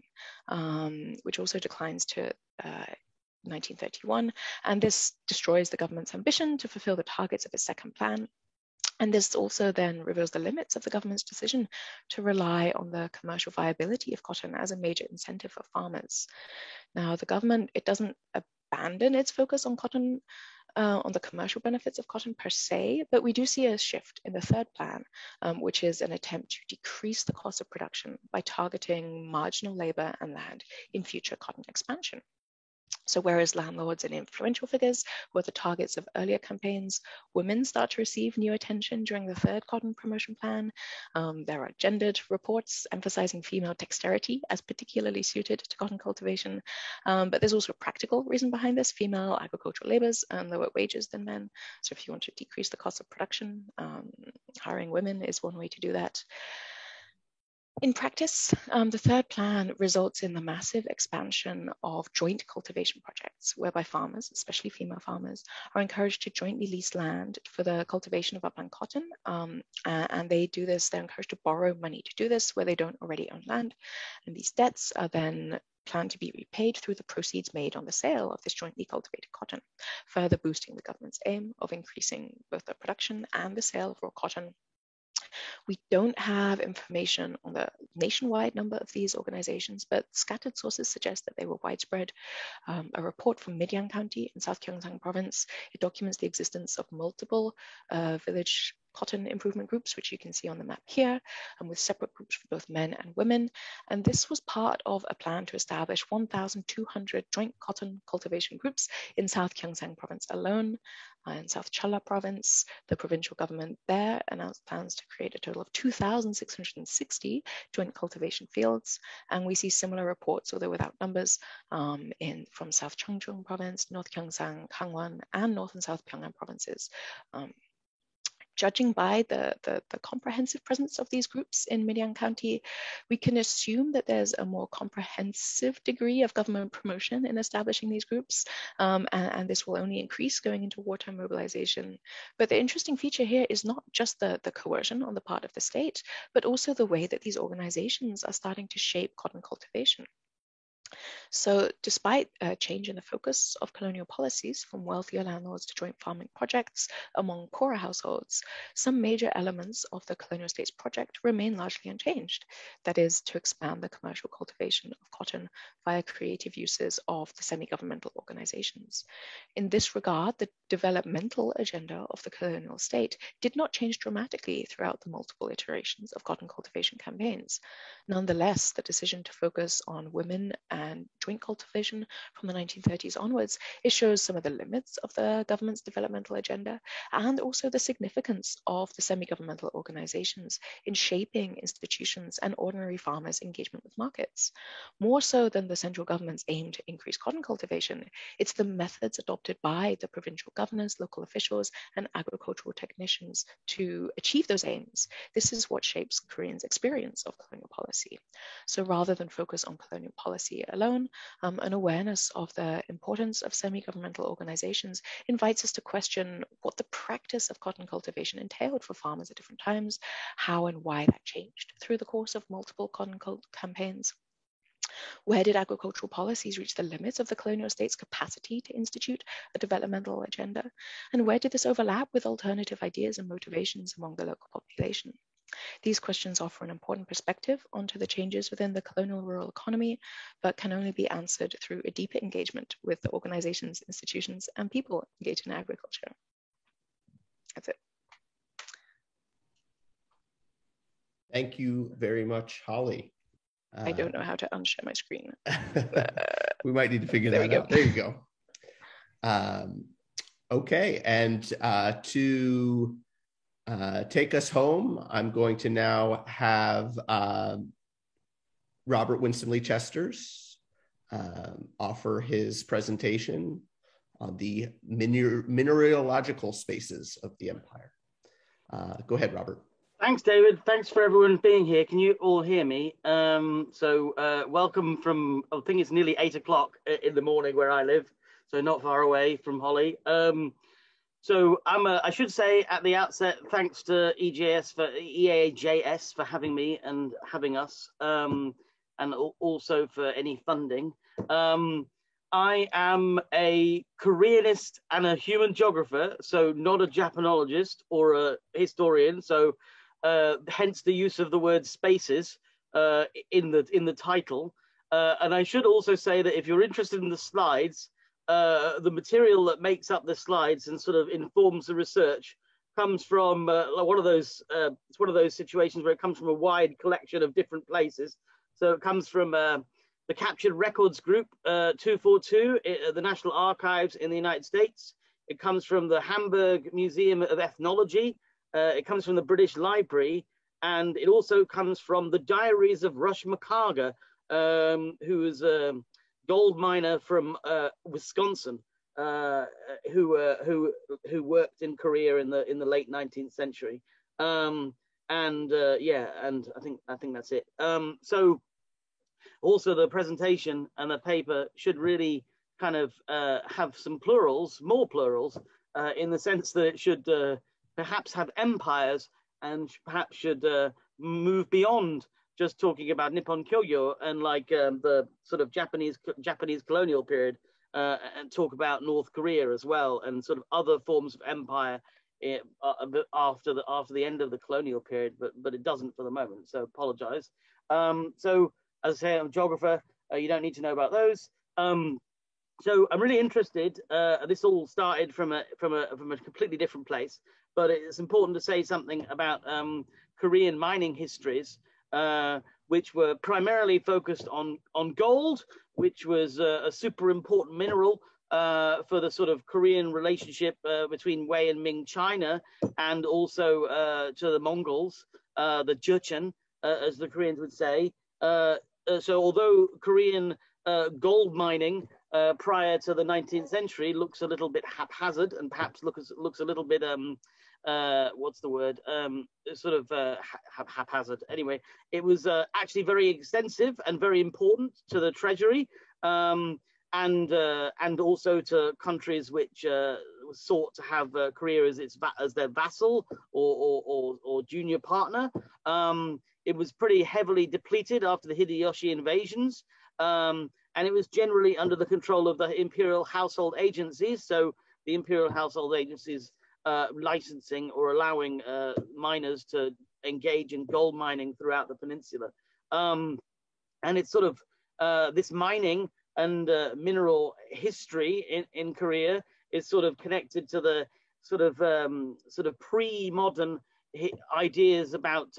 which also declines to 1931. And this destroys the government's ambition to fulfill the targets of its second plan. And this also then reveals the limits of the government's decision to rely on the commercial viability of cotton as a major incentive for farmers. Now, the government, it doesn't abandon its focus on cotton, on the commercial benefits of cotton per se, but we do see a shift in the third plan, which is an attempt to decrease the cost of production by targeting marginal labor and land in future cotton expansion. So whereas landlords and influential figures were the targets of earlier campaigns, women start to receive new attention during the third cotton promotion plan. There are gendered reports emphasizing female dexterity as particularly suited to cotton cultivation. But there's also a practical reason behind this. Female agricultural laborers earn lower wages than men. So if you want to decrease the cost of production, hiring women is one way to do that. In practice, the third plan results in the massive expansion of joint cultivation projects, whereby farmers, especially female farmers, are encouraged to jointly lease land for the cultivation of upland cotton. And they do this, they're encouraged to borrow money to do this where they don't already own land. And these debts are then planned to be repaid through the proceeds made on the sale of this jointly cultivated cotton, further boosting the government's aim of increasing both the production and the sale of raw cotton. We don't have information on the nationwide number of these organizations, but scattered sources suggest that they were widespread. A report from Midyang County in South Gyeongsang Province, it documents the existence of multiple village cotton improvement groups, which you can see on the map here, and with separate groups for both men and women. And this was part of a plan to establish 1,200 joint cotton cultivation groups in South Gyeongsang Province alone. In South Cholla Province, the provincial government there announced plans to create a total of 2,660 joint cultivation fields. And we see similar reports, although without numbers, from South Cheongcheong Province, North Gyeongsang, Kangwon, and North and South Pyongan provinces. Judging by the comprehensive presence of these groups in Midyang County, we can assume that there's a more comprehensive degree of government promotion in establishing these groups, and this will only increase going into wartime mobilization. But the interesting feature here is not just the coercion on the part of the state, but also the way that these organizations are starting to shape cotton cultivation. So despite a change in the focus of colonial policies from wealthier landlords to joint farming projects among poorer households, some major elements of the colonial state's project remain largely unchanged. That is, to expand the commercial cultivation of cotton via creative uses of the semi-governmental organizations. In this regard, the developmental agenda of the colonial state did not change dramatically throughout the multiple iterations of cotton cultivation campaigns. Nonetheless, the decision to focus on women and joint cultivation from the 1930s onwards, it shows some of the limits of the government's developmental agenda and also the significance of the semi-governmental organizations in shaping institutions and ordinary farmers' engagement with markets. More so than the central government's aim to increase cotton cultivation, it's the methods adopted by the provincial governors, local officials, and agricultural technicians to achieve those aims. This is what shapes Koreans' experience of colonial policy. So rather than focus on colonial policy alone, an awareness of the importance of semi-governmental organizations invites us to question what the practice of cotton cultivation entailed for farmers at different times, how and why that changed through the course of multiple cotton campaigns. Where did agricultural policies reach the limits of the colonial state's capacity to institute a developmental agenda? And where did this overlap with alternative ideas and motivations among the local population? These questions offer an important perspective onto the changes within the colonial rural economy, but can only be answered through a deeper engagement with the organizations, institutions, and people engaged in agriculture. That's it. Thank you very much, Holly. I don't know how to unshare my screen. We might need to figure that out. There you go. Okay, and to take us home, I'm going to now have Robert Winston Lee Chesters offer his presentation on the mineralogical spaces of the empire. Go ahead, Robert. Thanks, David. Thanks for everyone being here. Can you all hear me? Welcome from, I think it's nearly 8 o'clock in the morning where I live, so not far away from Holly. I should say at the outset, thanks to EAJS for having me and having us, and also for any funding. I am a Koreanist and a human geographer, so not a Japanologist or a historian. So hence the use of the word spaces in the title. And I should also say that if you're interested in the slides, the material that makes up the slides and sort of informs the research comes from one of those. It's one of those situations where it comes from a wide collection of different places. So it comes from the Captured Records Group 242, the National Archives in the United States. It comes from the Hamburg Museum of Ethnology. It comes from the British Library, and it also comes from the Diaries of Rush McCarger, who is a gold miner from Wisconsin, who worked in Korea in the late 19th century. And I think that's it. So also the presentation and the paper should really kind of have some plurals, more plurals, in the sense that it should perhaps have empires and perhaps should move beyond just talking about Nippon Kogyo and like the sort of Japanese colonial period, and talk about North Korea as well and sort of other forms of empire after the end of the colonial period, but it doesn't for the moment, so apologize. So as I say, I'm a geographer. You don't need to know about those. So I'm really interested. This all started from a completely different place, but it's important to say something about Korean mining histories, which were primarily focused on gold, which was a super important mineral for the sort of Korean relationship between Wei and Ming China, and also to the Mongols, the Jurchen, as the Koreans would say. So although Korean gold mining prior to the 19th century looks a little bit haphazard and perhaps looks a little bit what's the word, sort of haphazard. Anyway, it was actually very extensive and very important to the treasury, and also to countries which sought to have Korea as their vassal or junior partner. It was pretty heavily depleted after the Hideyoshi invasions, and it was generally under the control of the imperial household agencies. So the imperial household agencies licensing or allowing miners to engage in gold mining throughout the peninsula. And it's sort of this mining and mineral history in Korea is sort of connected to the sort of pre-modern ideas about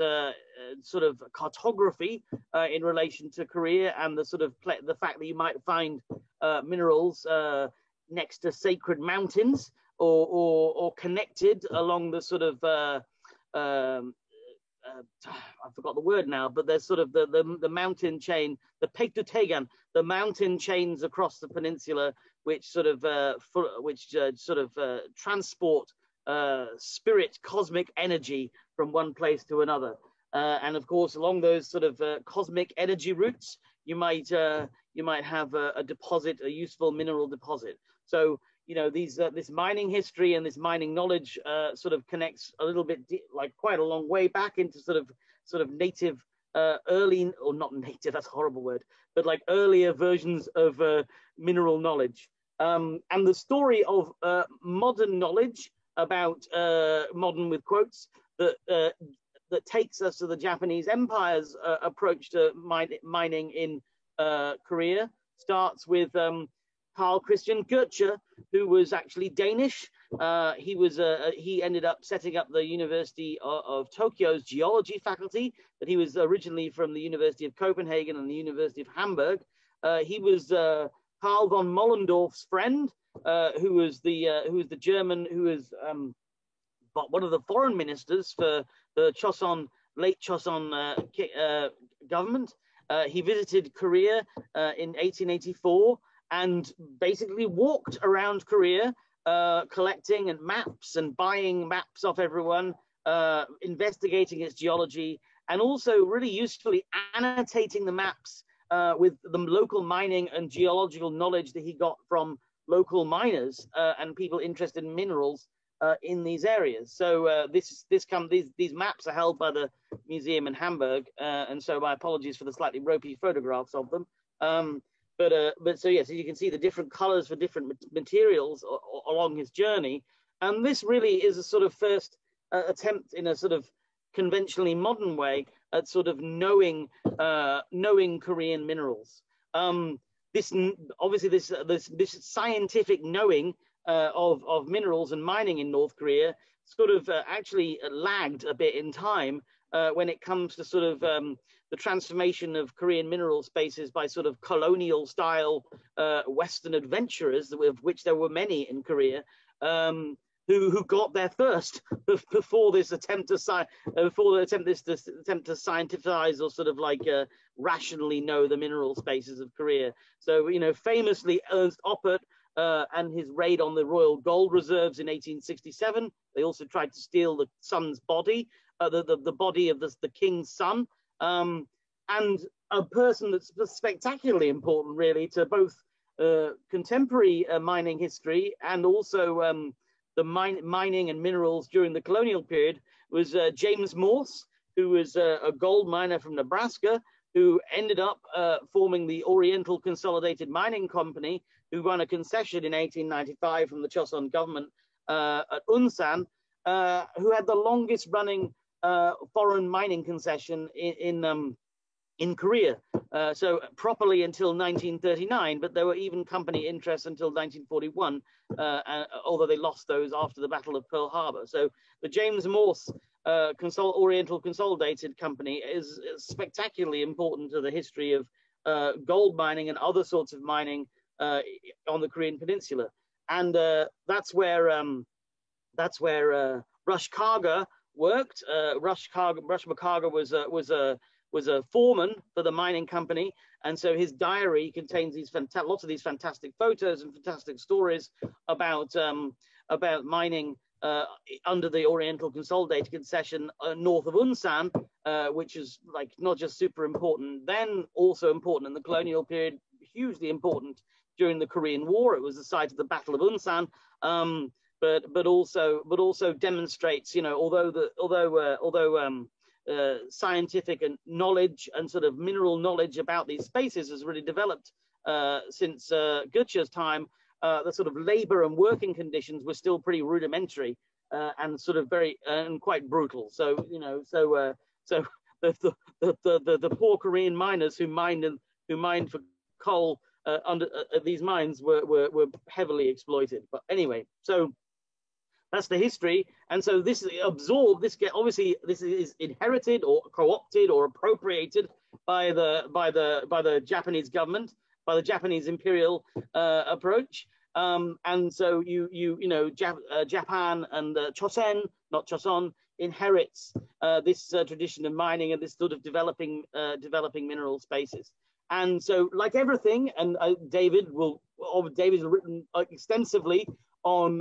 sort of cartography in relation to Korea, and the sort of the fact that you might find minerals next to sacred mountains or connected along the sort of I forgot the word now, but there's sort of the mountain chain, the Paektutegan, the mountain chains across the peninsula, which sort of transport spirit, cosmic energy from one place to another. And of course, along those sort of cosmic energy routes, you might have a deposit, a useful mineral deposit. So, you know, this mining history and this mining knowledge sort of connects a little bit, like quite a long way back into sort of native, early, or not native, that's a horrible word, but like earlier versions of mineral knowledge. And the story of modern knowledge about modern with quotes that takes us to the Japanese Empire's approach to mining in Korea starts with Carl Christian Goethe, who was actually Danish, He ended up setting up the University of Tokyo's geology faculty, but he was originally from the University of Copenhagen and the University of Hamburg. He was Karl von Mollendorf's friend, who was the German, who was one of the foreign ministers for the late Choson government. He visited Korea in 1884 and basically walked around Korea, collecting maps and buying maps off everyone, investigating its geology, and also really usefully annotating the maps with the local mining and geological knowledge that he got from local miners and people interested in minerals in these areas. So these maps are held by the museum in Hamburg, and so my apologies for the slightly ropey photographs of them. But so yes, you can see the different colors for different materials along his journey, and this really is a sort of first attempt in a sort of conventionally modern way at sort of knowing Korean minerals. This scientific knowing of minerals and mining in North Korea sort of actually lagged a bit in time when it comes to sort of the transformation of Korean mineral spaces by sort of colonial style Western adventurers, of which there were many in Korea, who got there first before this attempt to scientificize or sort of like rationally know the mineral spaces of Korea. So, you know, famously Ernst Oppert and his raid on the Royal Gold Reserves in 1867. They also tried to steal the son's body, the body of the king's son. And a person that's spectacularly important, really, to both contemporary mining history and also the mining and minerals during the colonial period was James Morse, who was a gold miner from Nebraska, who ended up forming the Oriental Consolidated Mining Company, who won a concession in 1895 from the Choson government at Unsan, who had the longest running foreign mining concession in Korea, so properly until 1939, but there were even company interests until 1941, although they lost those after the Battle of Pearl Harbor. So the James Morse Oriental Consolidated Company is spectacularly important to the history of gold mining and other sorts of mining on the Korean Peninsula, and that's where Rush Kaga worked. Rush Kaga was a foreman for the mining company, and so his diary contains these lots of these fantastic photos and fantastic stories about mining under the Oriental Consolidated Concession north of Unsan, which is like not just super important then, also important in the colonial period, hugely important during the Korean War. It was the site of the Battle of Unsan, but also demonstrates, you know, although scientific and knowledge and sort of mineral knowledge about these spaces has really developed since Goetsche's time, the sort of labor and working conditions were still pretty rudimentary and sort of very and quite brutal. So, you know, so the poor Korean miners who mined for coal under these mines were heavily exploited. But anyway, so that's the history, and so this is absorbed. This is inherited or co-opted or appropriated by the Japanese government, by the Japanese imperial approach, and so you know Japan and Chosen, not Choson, inherits this tradition of mining and this sort of developing mineral spaces. And so, like everything, and David's written extensively on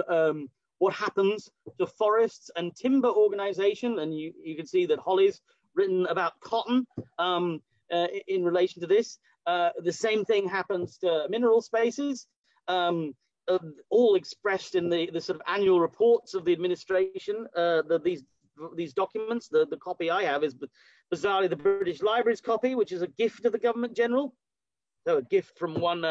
what happens to forests and timber organization, and you can see that Holly's written about cotton in relation to this. The same thing happens to mineral spaces, all expressed in the sort of annual reports of the administration. These documents, the copy I have is bizarrely the British Library's copy, which is a gift of the government general, so a gift from one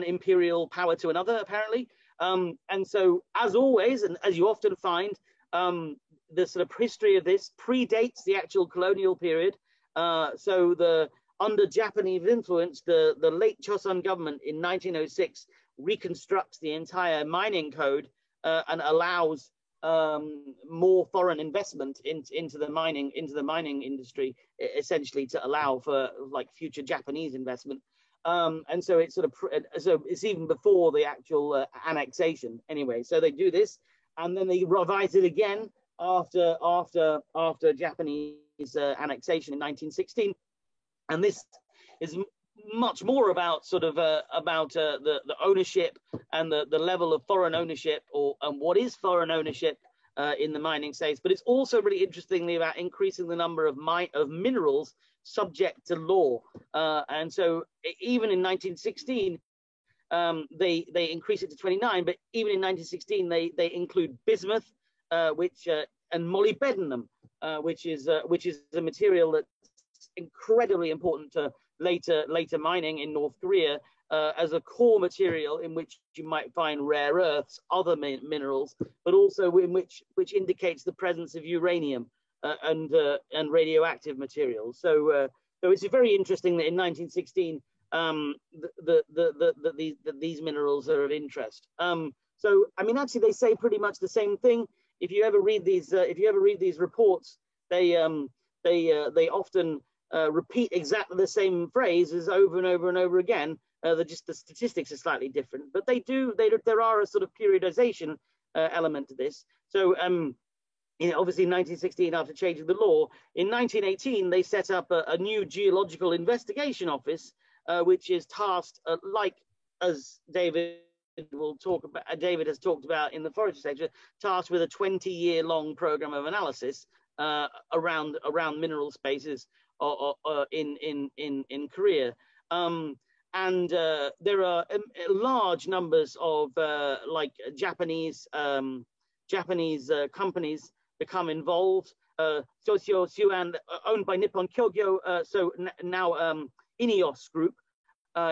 imperial power to another, apparently. And so, as always, and as you often find, the sort of history of this predates the actual colonial period. So under Japanese influence, the late Choson government in 1906 reconstructs the entire mining code and allows more foreign investment into the mining industry, essentially to allow for like future Japanese investment. And so it's sort of so it's even before the actual annexation anyway. So they do this, and then they revise it again after Japanese annexation in 1916, and this is much more about sort of the ownership and the level of foreign ownership, and what is foreign ownership in the mining states. But it's also really interestingly about increasing the number of minerals subject to law. And so even in 1916, they increase it to 29, but even in 1916 they include bismuth, and molybdenum, which is a material that's incredibly important to later mining in North Korea, as a core material in which you might find rare earths, other minerals, but also in which indicates the presence of uranium and radioactive materials. So it's very interesting that in 1916 these minerals are of interest. So I mean, actually, they say pretty much the same thing. If you ever read these reports, they often repeat exactly the same phrases over and over and over again. Just the statistics are slightly different, but there are a sort of periodization element to this. So obviously in 1916, after changing the law, in 1918 they set up a new geological investigation office, which is tasked, like as David has talked about in the forestry sector, tasked with a 20-year-long program of analysis around mineral spaces in Korea. And there are large numbers of Japanese companies become involved. Sosyo Suan, owned by Nippon Kyogyo, so now INEOS Group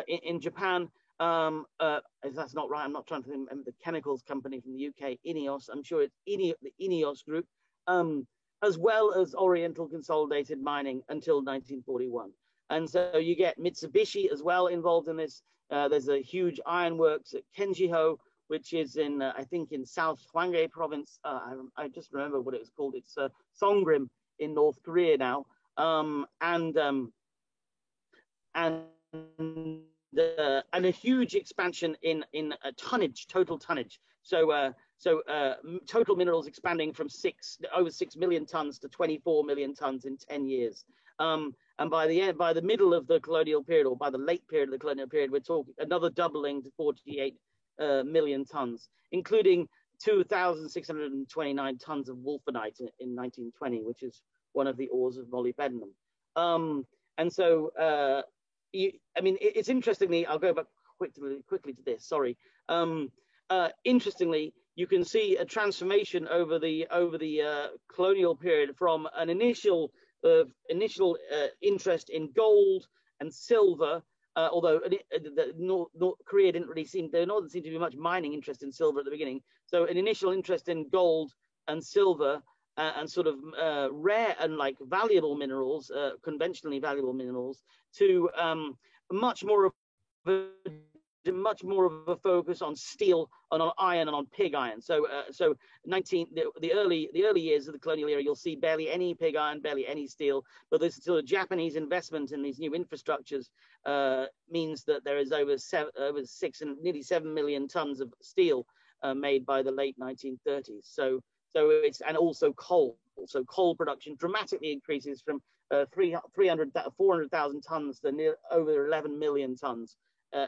in Japan. If that's not right, I'm not trying to remember the chemicals company from the UK, INEOS. I'm sure it's the INEOS Group, as well as Oriental Consolidated Mining until 1941. And so you get Mitsubishi as well involved in this. There's a huge ironworks at Kenjiho, which is in, I think, in South Hwanghae province. I just remember what it was called. It's Songgrim in North Korea now. And a huge expansion in tonnage, total tonnage. So total minerals expanding from over 6 million tons to 24 million tons in 10 years. And by the middle of the colonial period, or by the late period of the colonial period, we're talking another doubling to 48 million tons, including 2,629 tons of wolfenite in 1920, which is one of the ores of molybdenum. And so, I mean, it's interestingly, I'll go back quickly to this. Sorry. Interestingly, you can see a transformation over the colonial period from an initial interest in gold and silver, although North Korea didn't seem to be much mining interest in silver at the beginning. So an initial interest in gold and silver and sort of rare and like valuable minerals, conventionally valuable minerals, to much more of a focus on steel and on iron and on pig iron. So the early years of the colonial era, you'll see barely any pig iron, barely any steel, but this sort of Japanese investment in these new infrastructures means that there is over 6 and nearly 7 million tons of steel made by the late 1930s. So it's, and also coal. So coal production dramatically increases from 400,000 tons to over 11 million tons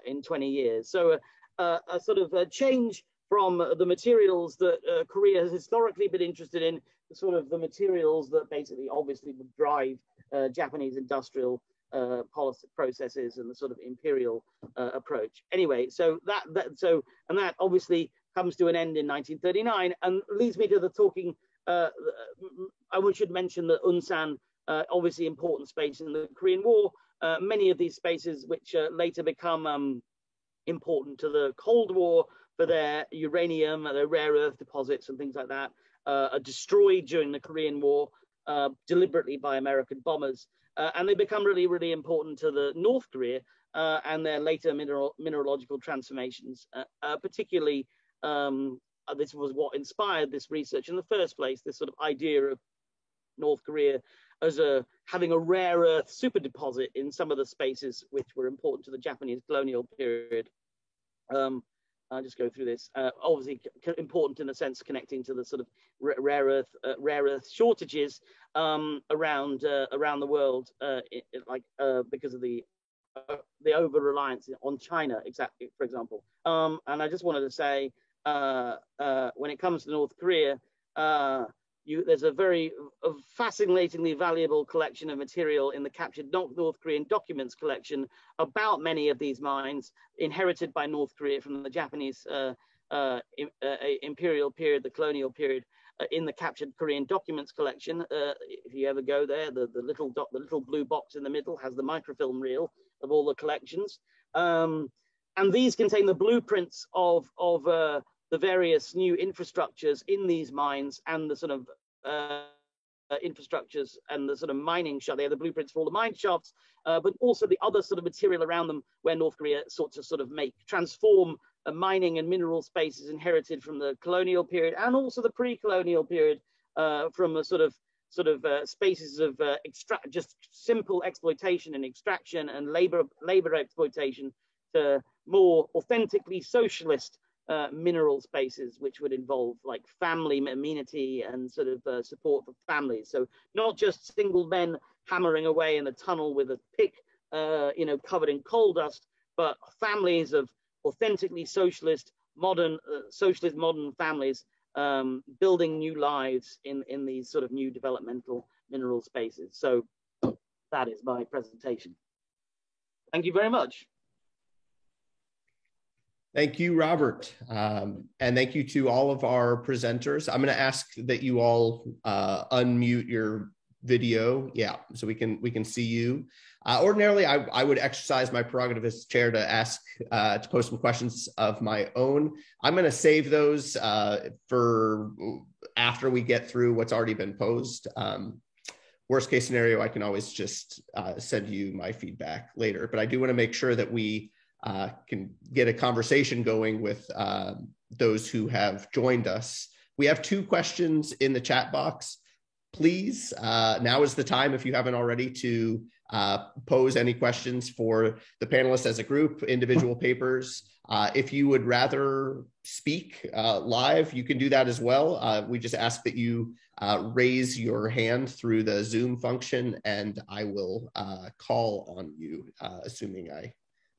in 20 years. So a sort of a change from the materials that Korea has historically been interested in, to sort of the materials that basically obviously would drive Japanese industrial policy processes and the sort of imperial approach. Anyway, so that obviously comes to an end in 1939, and leads me to the talking. I should mention that Unsan, obviously important space in the Korean War. Many of these spaces, which later become important to the Cold War for their uranium, their rare earth deposits and things like that, are destroyed during the Korean War. deliberately by American bombers. And they become really, really important to the North Korea and their later mineralogical transformations, particularly this was what inspired this research in the first place, this sort of idea of North Korea as having a rare earth super deposit in some of the spaces which were important to the Japanese colonial period. I'll just go through this. Obviously important in a sense connecting to the sort of rare earth shortages around the world, because of the over-reliance on China, exactly, for example. And I just wanted to say, when it comes to North Korea, there's a very fascinatingly valuable collection of material in the captured North Korean documents collection about many of these mines inherited by North Korea from the Japanese imperial period, the colonial period, in the captured Korean documents collection. If you ever go there, the little blue box in the middle has the microfilm reel of all the collections. And these contain the blueprints of the various new infrastructures in these mines and the sort of infrastructures and the sort of mining shaft. They have the blueprints for all the mine shafts, but also the other sort of material around them where North Korea sought to sort of transform mining and mineral spaces inherited from the colonial period and also the pre-colonial period, from a sort of spaces of just simple exploitation and extraction and labor exploitation to more authentically socialist mineral spaces, which would involve like family amenity and sort of support for families. So not just single men hammering away in a tunnel with a pick, covered in coal dust, but families of authentically socialist modern families building new lives in these sort of new developmental mineral spaces. So that is my presentation. Thank you very much. Thank you, Robert. And thank you to all of our presenters. I'm going to ask that you all unmute your video. Yeah, so we can see you. Ordinarily, I would exercise my prerogative as chair to post some questions of my own. I'm going to save those for after we get through what's already been posed. Worst case scenario, I can always just send you my feedback later. But I do want to make sure that we can get a conversation going with those who have joined us. We have 2 questions in the chat box. Please, now is the time, if you haven't already, to pose any questions for the panelists as a group, individual papers. If you would rather speak live, you can do that as well. We just ask that you raise your hand through the Zoom function, and I will call on you, assuming I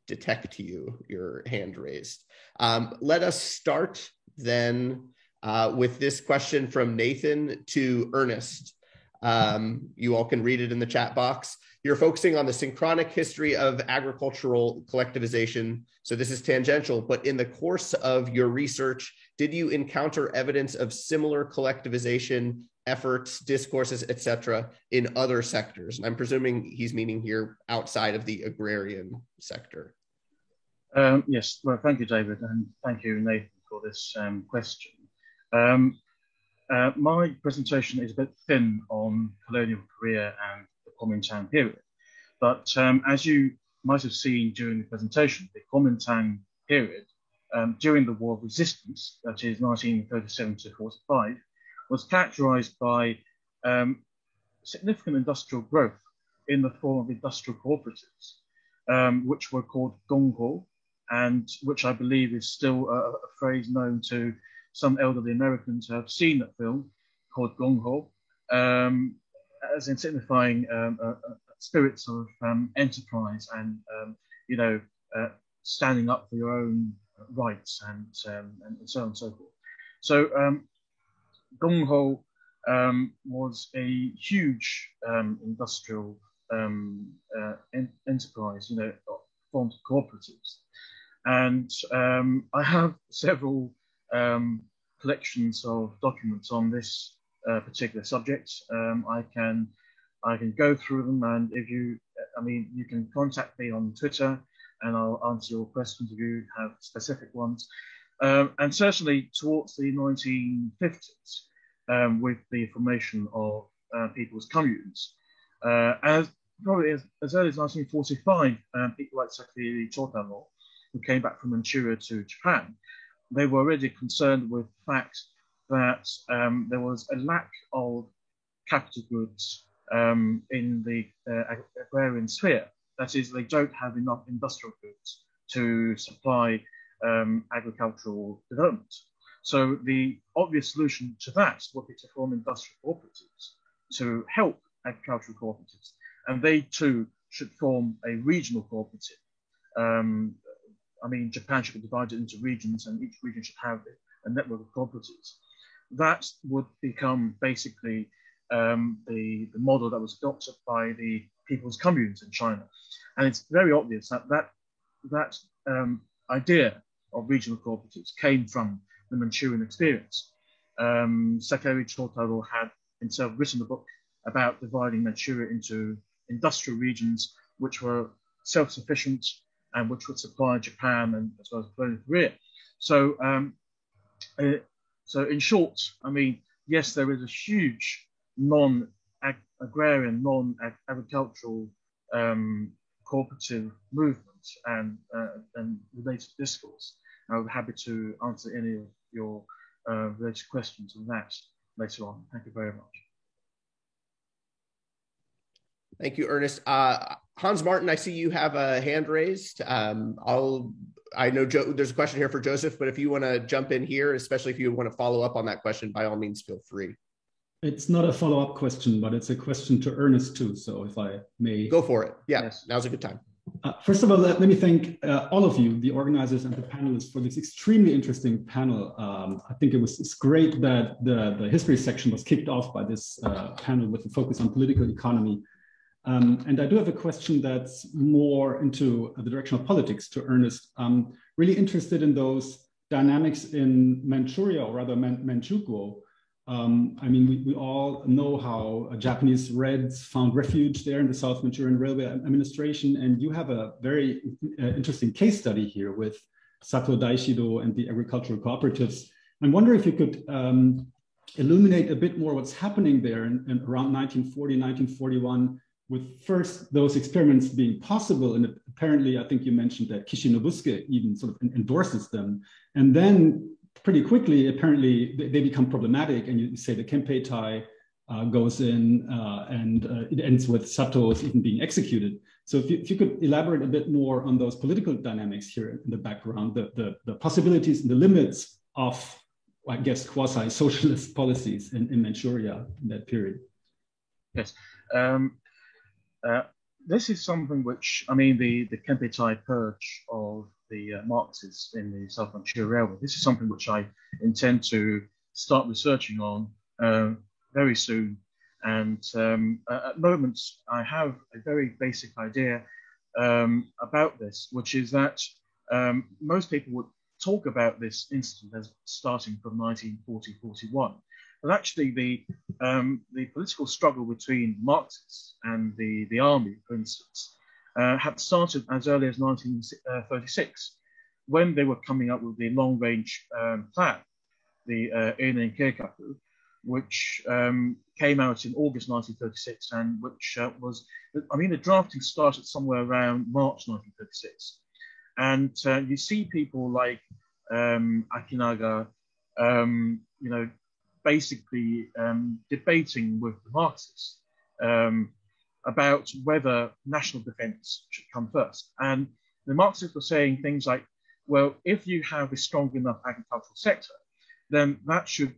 detect your hand raised. Let us start then with this question from Nathan to Ernest. You all can read it in the chat box. You're focusing on the synchronic history of agricultural collectivization. So this is tangential, but in the course of your research, did you encounter evidence of similar collectivization efforts, discourses, etc., in other sectors? And I'm presuming he's meaning here outside of the agrarian sector. Yes, well, thank you, David, and thank you, Nathan, for this question. My presentation is a bit thin on colonial Korea and the Kuomintang period, but as you might have seen during the presentation, the Kuomintang period during the War of Resistance, that is 1937 to 45, was characterized by significant industrial growth in the form of industrial cooperatives, which were called gongho, and which I believe is still a phrase known to some elderly Americans who have seen that film called Gongho, as in signifying spirits of enterprise and standing up for your own rights and so on and so forth. So Gongho was a huge industrial enterprise, formed cooperatives, and I have several collections of documents on this particular subject. I can go through them, and if you can contact me on Twitter, and I'll answer your questions if you have specific ones. And certainly towards the 1950s, with the formation of people's communes. As early as 1945, people like Sakakiberi Chotaro, who came back from Manchuria to Japan, they were already concerned with the fact that there was a lack of capital goods in the agrarian sphere. That is, they don't have enough industrial goods to supply agricultural development. So the obvious solution to that would be to form industrial cooperatives to help agricultural cooperatives. And they too should form a regional cooperative. I mean, Japan should be divided into regions, and each region should have a network of cooperatives. That would become basically the model that was adopted by the people's communes in China. And it's very obvious that that idea of regional cooperatives came from the Manchurian experience. Sakakiberi Chotaro had himself written a book about dividing Manchuria into industrial regions which were self-sufficient and which would supply Japan and as well as colonial Korea. So, so in short, I mean, yes, there is a huge non-agrarian, non-agricultural cooperative movement and related discourse. I'm happy to answer any of your related questions on that later on. Thank you very much. Thank you, Ernest. Hans Martin, I see you have a hand raised. I know there's a question here for Joseph, but if you want to jump in here, especially if you want to follow up on that question, by all means, feel free. It's not a follow-up question, but it's a question to Ernest too. So if I may. Go for it. Yeah, yes. Now's a good time. First of all, let me thank all of you, the organizers and the panelists, for this extremely interesting panel. I think it's great that the history section was kicked off by this panel with a focus on political economy. And I do have a question that's more into the direction of politics to Ernest. I'm really interested in those dynamics in Manchuria, or rather Manchukuo. I mean, we all know how Japanese Reds found refuge there in the South Manchurian Railway Administration, and you have a very interesting case study here with Sato Daishido and the agricultural cooperatives. I wonder if you could illuminate a bit more what's happening there in around 1940, 1941, with first those experiments being possible, and apparently I think you mentioned that Kishi Nobusuke even sort of endorses them, and then pretty quickly apparently they become problematic, and you say the Kempeitai goes in and it ends with Sato's even being executed. So if you could elaborate a bit more on those political dynamics here in the background, the possibilities and the limits of, I guess, quasi-socialist policies in Manchuria in that period. Yes. This is something which, I mean, the Kempeitai purge of the Marxists in the South Manchuria Railway, this is something which I intend to start researching on very soon. And at the moment, I have a very basic idea about this, which is that most people would talk about this incident as starting from 1940-41. But actually, the political struggle between Marxists and the army, for instance, had started as early as 1936, when they were coming up with the long-range plan, the Einen Keikaku, which came out in August 1936, and which was, I mean, the drafting started somewhere around March 1936. And you see people like Akinaga, you know, basically debating with the Marxists about whether national defense should come first. And the Marxists were saying things like, well, if you have a strong enough agricultural sector, then that should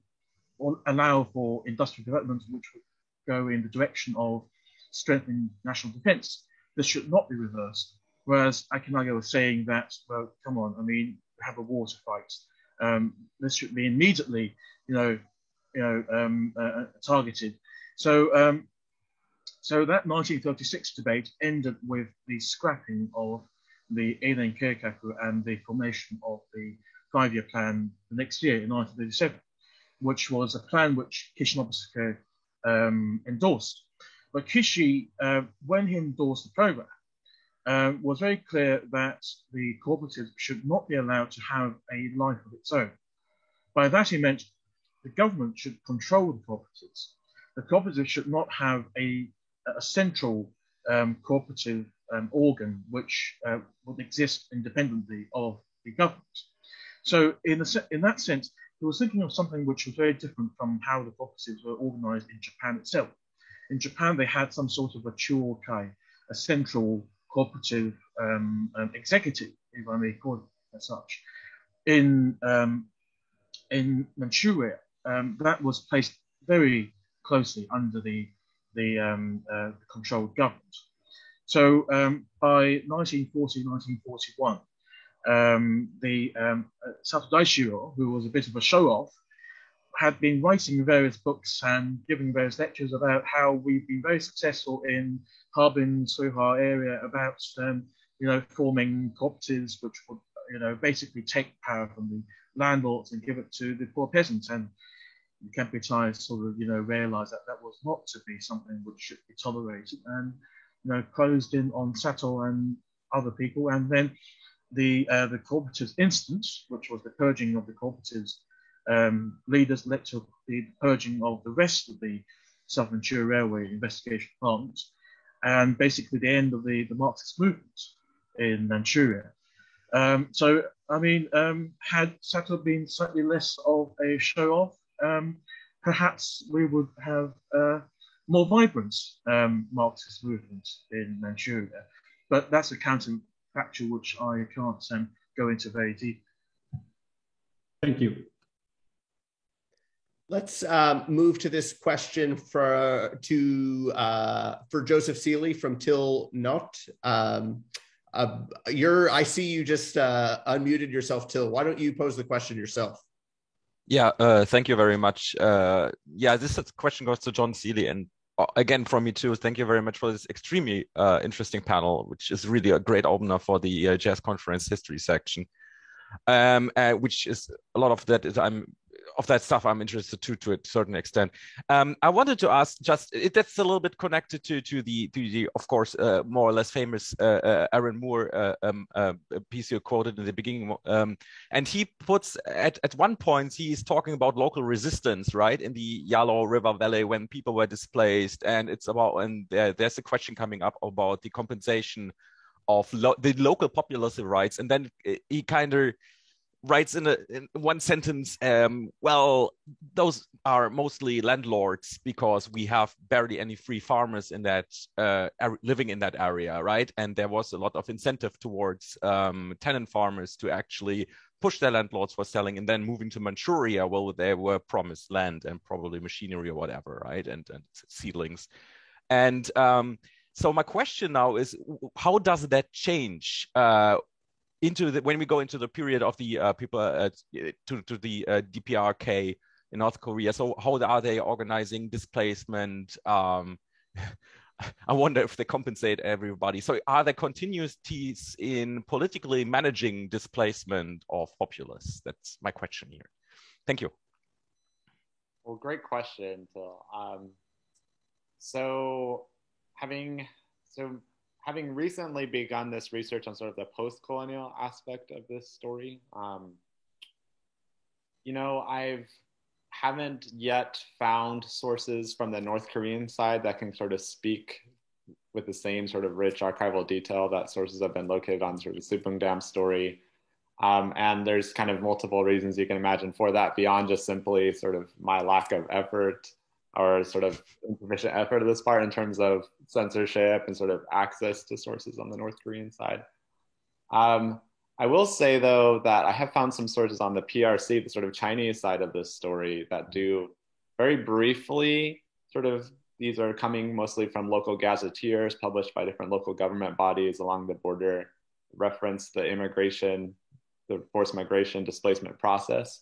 allow for industrial development, which would go in the direction of strengthening national defense. This should not be reversed. Whereas Akinaga was saying that, well, come on, I mean, we have a war to fight. This should be immediately, targeted. So, so that 1936 debate ended with the scrapping of the Einen Keikaku and the formation of the 5-year plan the next year in 1937, which was a plan which Kishi Nobusuke endorsed. But Kishi, when he endorsed the program, was very clear that the cooperative should not be allowed to have a life of its own. By that he meant the government should control the cooperatives, the cooperatives should not have a central cooperative organ which would exist independently of the government. So in that sense, he was thinking of something which was very different from how the cooperatives were organized in Japan itself. In Japan, they had some sort of a chuokai, a central cooperative executive, if I may call it as such. In Manchuria, that was placed very closely under the controlled government. So by 1940, 1941, Sato Daishiro, who was a bit of a show-off, had been writing various books and giving various lectures about how we've been very successful in Harbin, Soha area about forming cooperatives which would basically take power from the landlords and give it to the poor peasants. And Kempitai sort of realized that that was not to be something which should be tolerated, and closed in on Sato and other people. And then the cooperatives instance, which was the purging of the cooperatives leaders, led to the purging of the rest of the South Manchuria Railway investigation department, and basically the end of the Marxist movement in Manchuria. So, I mean, had Sato been slightly less of a show-off, perhaps we would have more vibrant Marxist movement in Manchuria. But that's a counterfactual which I can't go into very deep. Thank you. Let's move to this question for Joseph Seeley from Till Not. I see you just unmuted yourself, Till. Why don't you pose the question yourself? Yeah, thank you very much. This question goes to John Seeley, and again from me too. Thank you very much for this extremely interesting panel, which is really a great opener for the JS Conference history section, which is a lot of that stuff I'm interested to a certain extent. I wanted to ask that's a little bit connected to the of course more or less famous Aaron Moore piece you quoted in the beginning, and he puts at one point he's talking about local resistance, right, in the Yalo River Valley when people were displaced, and it's about, and there's a question coming up about the compensation of the local populace rights, and then he kind of writes in one sentence, well, those are mostly landlords because we have barely any free farmers in that living in that area, right? And there was a lot of incentive towards tenant farmers to actually push their landlords for selling and then moving to Manchuria, well, they were promised land and probably machinery or whatever, right? And seedlings. And so my question now is, how does that change when we go into the period of the people to the DPRK in North Korea? So how are they organizing displacement? I wonder if they compensate everybody. So are there continuities in politically managing displacement of populace? That's my question here. Thank you. Well, great question, Phil. So having recently begun this research on sort of the post-colonial aspect of this story, I haven't yet found sources from the North Korean side that can sort of speak with the same sort of rich archival detail that sources have been located on sort of the Supung Dam story. And there's kind of multiple reasons you can imagine for that beyond just simply sort of my lack of effort or sort of insufficient effort of this part in terms of censorship and sort of access to sources on the North Korean side. I will say, though, that I have found some sources on the PRC, the sort of Chinese side of this story, that do very briefly sort of, these are coming mostly from local gazetteers published by different local government bodies along the border, reference the forced migration displacement process.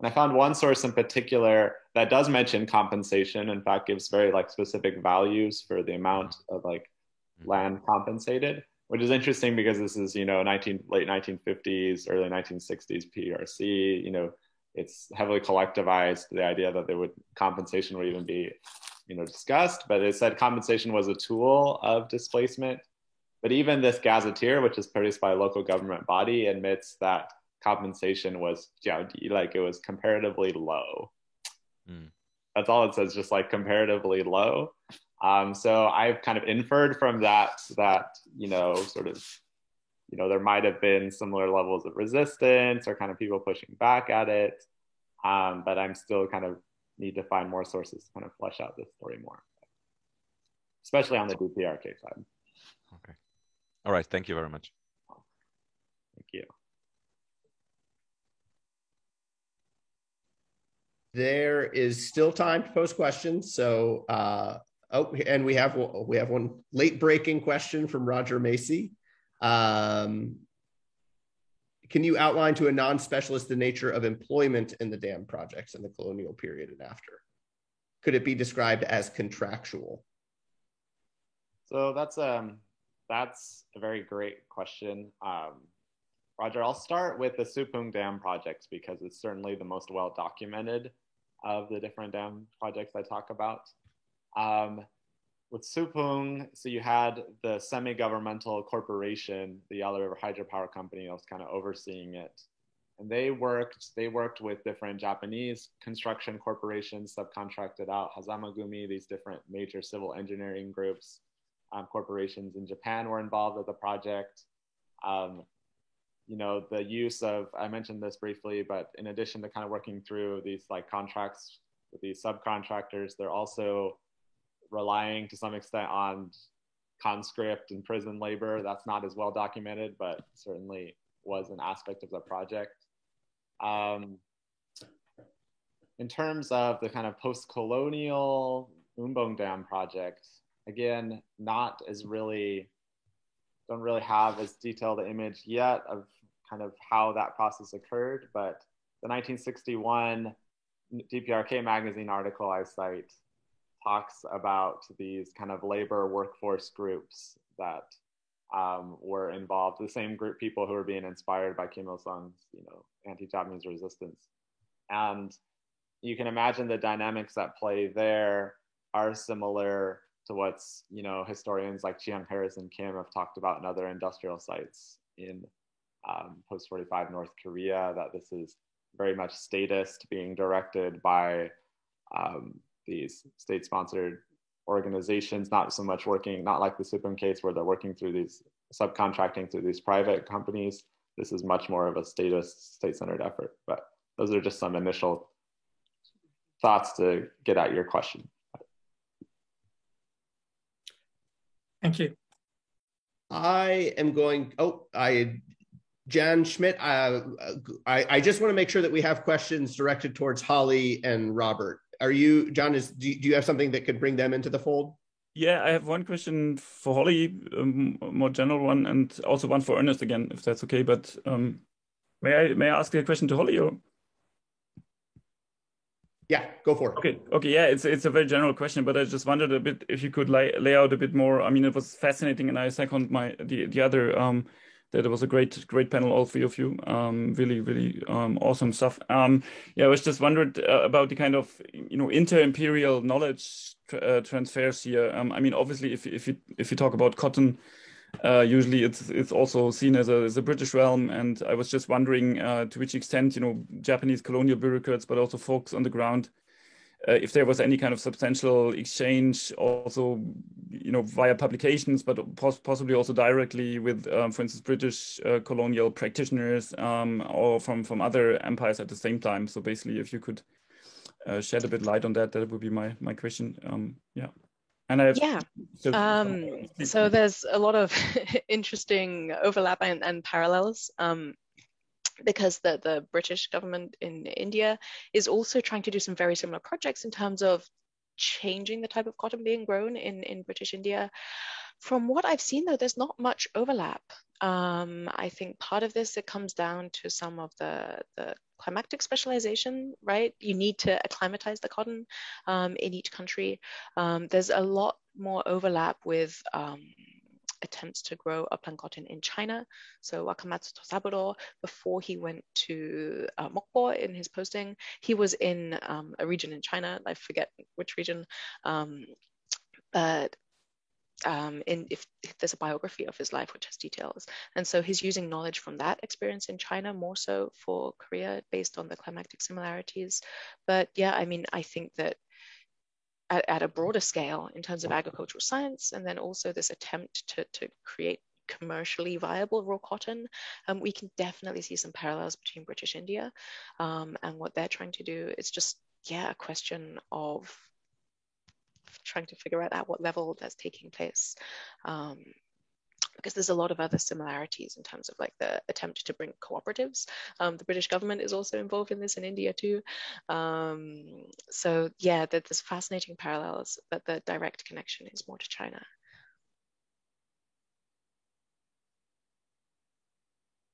And I found one source in particular that does mention compensation, in fact, gives very specific values for the amount of land compensated, which is interesting because this is, late 1950s, early 1960s PRC, it's heavily collectivized, the idea that compensation would even be, discussed, but it said compensation was a tool of displacement. But even this gazetteer, which is produced by a local government body, admits that compensation was, it was comparatively low. That's all it says, just like comparatively low. So I've kind of inferred from that, sort of, there might have been similar levels of resistance or kind of people pushing back at it. But I'm still kind of need to find more sources to kind of flesh out this story more, especially on the DPRK side. Okay. All right. Thank you very much. Thank you. There is still time to post questions. So, and we have one late breaking question from Roger Macy. Can you outline to a non-specialist the nature of employment in the dam projects in the colonial period and after? Could it be described as contractual? So that's a very great question. Roger, I'll start with the Supung Dam projects because it's certainly the most well documented of the different dam projects I talk about. With Supung, so you had the semi-governmental corporation, the Yellow River Hydropower Company, that was kind of overseeing it. And they worked with different Japanese construction corporations, subcontracted out, Hazamagumi, these different major civil engineering groups, corporations in Japan were involved with the project. The use of, I mentioned this briefly, but in addition to kind of working through these like contracts with these subcontractors, they're also relying to some extent on conscript and prison labor. That's not as well documented, but certainly was an aspect of the project. In terms of the kind of post-colonial Umbong Dam project, again, don't really have as detailed an image yet of kind of how that process occurred, but the 1961 DPRK magazine article I cite talks about these kind of labor workforce groups that were involved, the same group people who were being inspired by Kim Il-sung's, anti-Japanese resistance. And you can imagine the dynamics at play there are similar to what's, historians like Chiang Harris and Kim have talked about in other industrial sites in post-45 North Korea, that this is very much statist, being directed by these state-sponsored organizations, not so much working, not like the Supung case where they're working through these, subcontracting through these private companies. This is much more of a statist, state-centered effort. But those are just some initial thoughts to get at your question. Thank you. Jan Schmidt, I just want to make sure that we have questions directed towards Holly and Robert. Do you have something that could bring them into the fold? Yeah, I have one question for Holly, a more general one, and also one for Ernest again, if that's okay. But may I ask a question to Holly? Or? Yeah, go for it. Okay. Yeah, it's a very general question, but I just wondered a bit if you could lay out a bit more. I mean, it was fascinating, and I second the other. That it was a great panel, all three of you. Really awesome stuff. I was just wondered about the kind of inter-imperial knowledge transfers here. I mean, obviously, if you talk about cotton, usually it's also seen as a British realm, and I was just wondering to which extent Japanese colonial bureaucrats, but also folks on the ground, if there was any kind of substantial exchange, also via publications, but possibly also directly with, for instance, British colonial practitioners or from other empires at the same time. So basically, if you could shed a bit light on that, that would be my question. Yeah. And I have so there's a lot of interesting overlap and parallels. Because the British government in India is also trying to do some very similar projects in terms of changing the type of cotton being grown in British India. From what I've seen, though, there's not much overlap. I think part of this, it comes down to some of the climatic specialization, right? You need to acclimatize the cotton in each country. There's a lot more overlap with attempts to upland upland cotton in China. So Wakamatsu Tosaburo, before he went to Mokpo in his posting, he was in a region in China, I forget which region, but if there's a biography of his life which has details. And so he's using knowledge from that experience in China more so for Korea based on the climatic similarities. But yeah, I mean, I think that at a broader scale in terms of agricultural science, and then also this attempt to create commercially viable raw cotton, we can definitely see some parallels between British India and what they're trying to do. It's just, yeah, a question of trying to figure out at what level that's taking place. Because there's a lot of other similarities in terms of like the attempt to bring cooperatives. The British government is also involved in this in India too. So yeah, there's fascinating parallels, but the direct connection is more to China.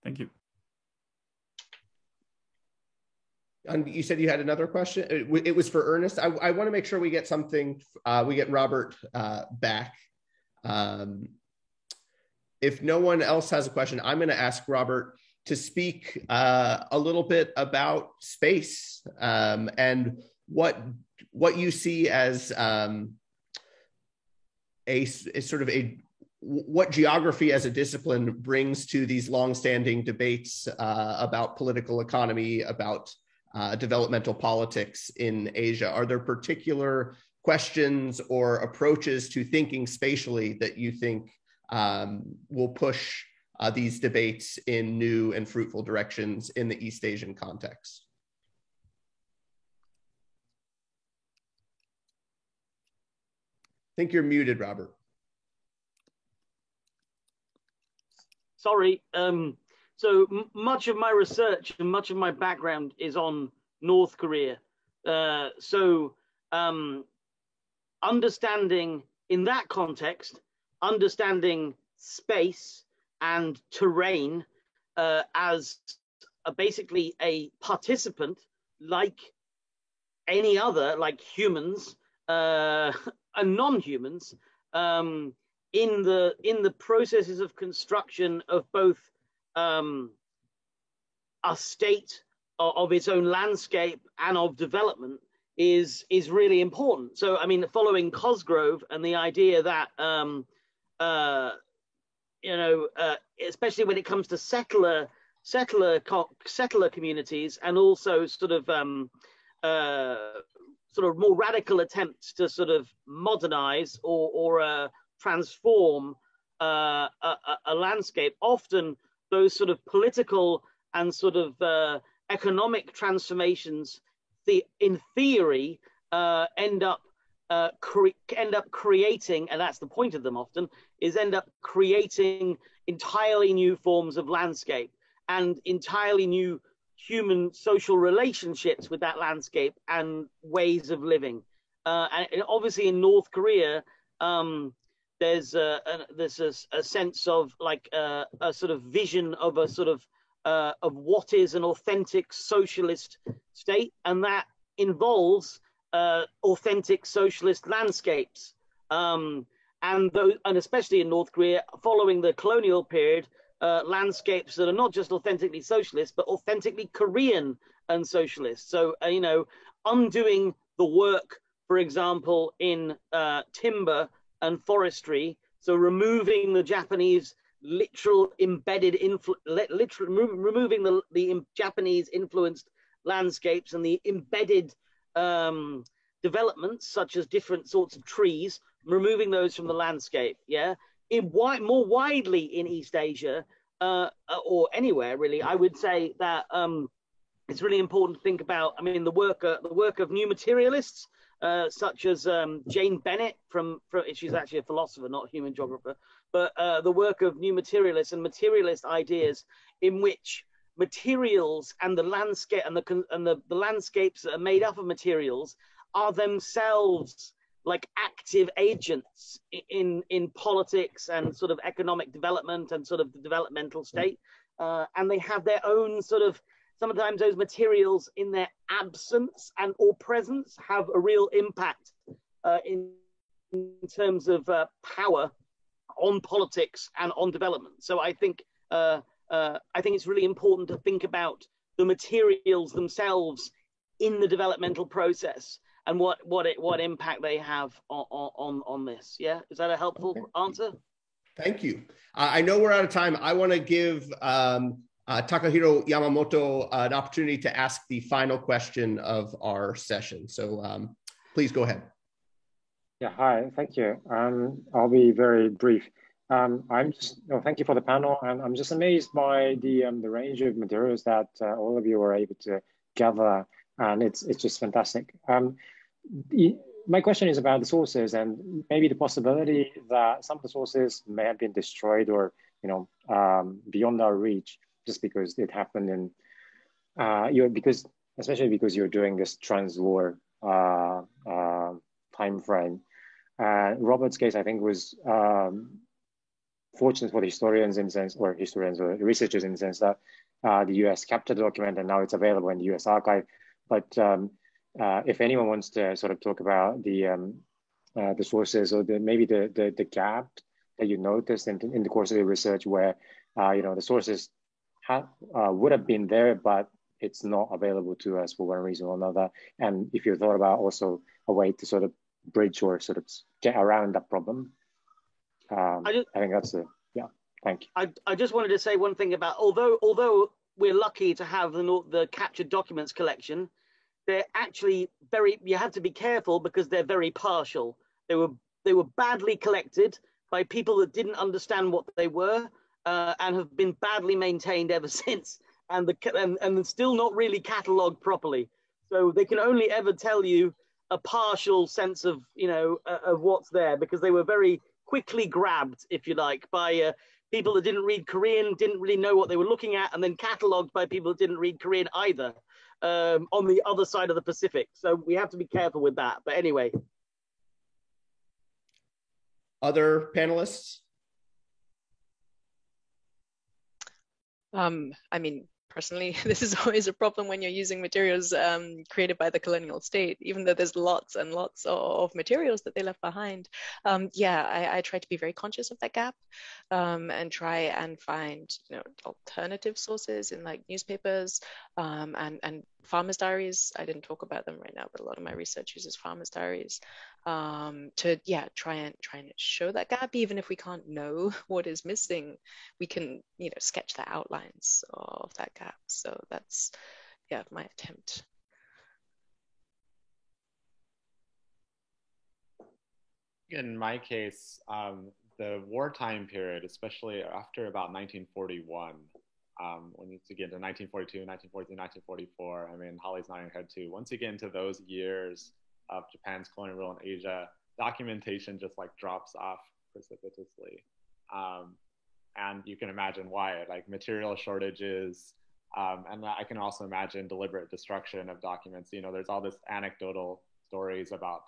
Thank you. And you said you had another question. It was for Ernest. I want to make sure we get something. We get Robert back. If no one else has a question, I'm going to ask Robert to speak a little bit about space and what you see as what geography as a discipline brings to these longstanding debates about political economy, about developmental politics in Asia. Are there particular questions or approaches to thinking spatially that you think will push these debates in new and fruitful directions in the East Asian context? I think you're muted, Robert. Sorry. So much of my research and much of my background is on North Korea. Understanding in that context, understanding space and terrain as basically a participant like any other, like humans and non-humans, in the processes of construction of both a state of its own landscape and of development is really important. So I mean, following Cosgrove and the idea that especially when it comes to settler communities, and also sort of more radical attempts to sort of modernize or transform a landscape. Often those sort of political and sort of economic transformations, in theory, end up creating, and that's the point of them often, is end up creating entirely new forms of landscape and entirely new human social relationships with that landscape and ways of living. And obviously in North Korea, there's a sense of like a sort of vision of a sort of what is an authentic socialist state, and that involves authentic socialist landscapes, and especially in North Korea, following the colonial period, landscapes that are not just authentically socialist but authentically Korean and socialist. So undoing the work, for example, in timber and forestry, so removing the Japanese removing the Japanese influenced landscapes and the embedded developments such as different sorts of trees, removing those from the landscape. More widely in East Asia or anywhere really, I would say that it's really important to think about, I mean, the work of new materialists such as Jane Bennett from she's actually a philosopher, not a human geographer, but the work of new materialists and materialist ideas in which materials and the landscape and the landscapes that are made up of materials are themselves like active agents in politics and sort of economic development and sort of the developmental state, and they have their own sort of, sometimes those materials in their absence and or presence have a real impact in terms of power on politics and on development. So I think it's really important to think about the materials themselves in the developmental process and what impact they have on this. Yeah, is that a helpful answer? Thank you. I know we're out of time. I want to give Takahiro Yamamoto an opportunity to ask the final question of our session. So please go ahead. Yeah, hi, thank you. I'll be very brief. Thank you for the panel, and I'm just amazed by the range of materials that all of you were able to gather, and it's just fantastic. My question is about the sources and maybe the possibility that some of the sources may have been destroyed or beyond our reach just because it happened in especially because you're doing this trans-war time frame. Robert's case, I think, was fortunate for the historians in the sense, or researchers in the sense that the US captured the document and now it's available in the US archive. But if anyone wants to sort of talk about the sources or maybe the gap that you noticed in the course of your research where the sources would have been there, but it's not available to us for one reason or another. And if you thought about also a way to sort of bridge or sort of get around that problem, I think that's thank you. I just wanted to say one thing about, although we're lucky to have the captured documents collection, they're actually you have to be careful because they're very partial. They were badly collected by people that didn't understand what they were and have been badly maintained ever since. And they're still not really catalogued properly. So they can only ever tell you a partial sense of, of what's there, because they were very quickly grabbed, if you like, by people that didn't read Korean, didn't really know what they were looking at, and then catalogued by people that didn't read Korean either, on the other side of the Pacific. So we have to be careful with that. But anyway. Other panelists? I mean, personally, this is always a problem when you're using materials created by the colonial state, even though there's lots and lots of materials that they left behind. I try to be very conscious of that gap and try and find alternative sources in like newspapers and farmers' diaries. I didn't talk about them right now, but a lot of my research uses farmers' diaries to try and show that gap. Even if we can't know what is missing, we can sketch the outlines of that gap. So that's my attempt. In my case, the wartime period, especially after about 1941, when you get to 1942, 1943, 1944, I mean, Holly's nodding her head too. Once you get into those years of Japan's colonial rule in Asia, documentation just like drops off precipitously. And you can imagine why, like material shortages, and I can also imagine deliberate destruction of documents. There's all this anecdotal stories about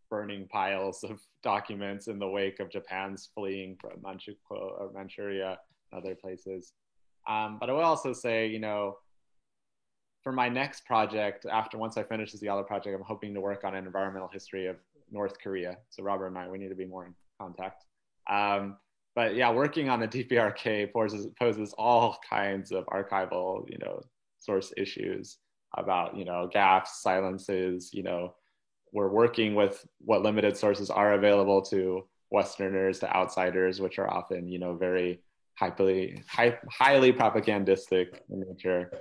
burning piles of documents in the wake of Japan's fleeing from Manchuria and other places. But I will also say, for my next project, once I finish the other project, I'm hoping to work on an environmental history of North Korea. So Robert and we need to be more in contact. But yeah, working on the DPRK poses all kinds of archival, source issues about, gaps, silences. We're working with what limited sources are available to Westerners, to outsiders, which are often, very highly propagandistic in nature.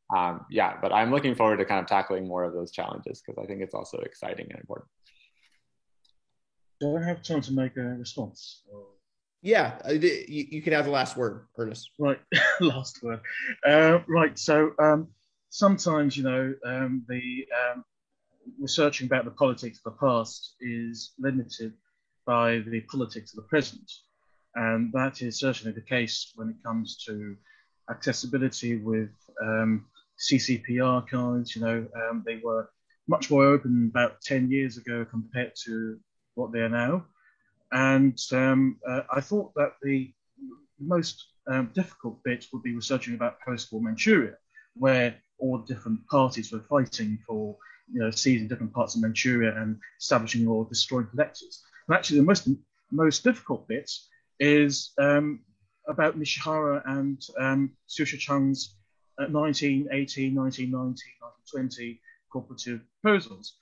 But I'm looking forward to kind of tackling more of those challenges because I think it's also exciting and important. Do I have time to make a response? Yeah, you can have the last word, Ernest. Right, last word. Right, so sometimes, the researching about the politics of the past is limited by the politics of the present. And that is certainly the case when it comes to accessibility with CCP archives. They were much more open about 10 years ago compared to what they are now. And I thought that the most difficult bit would be researching about post-war Manchuria, where all different parties were fighting for seizing different parts of Manchuria and establishing or destroying collectors. And actually, the most difficult bit is about Nishihara and Susha Chung's 1918, 1919, 1920 cooperative proposals.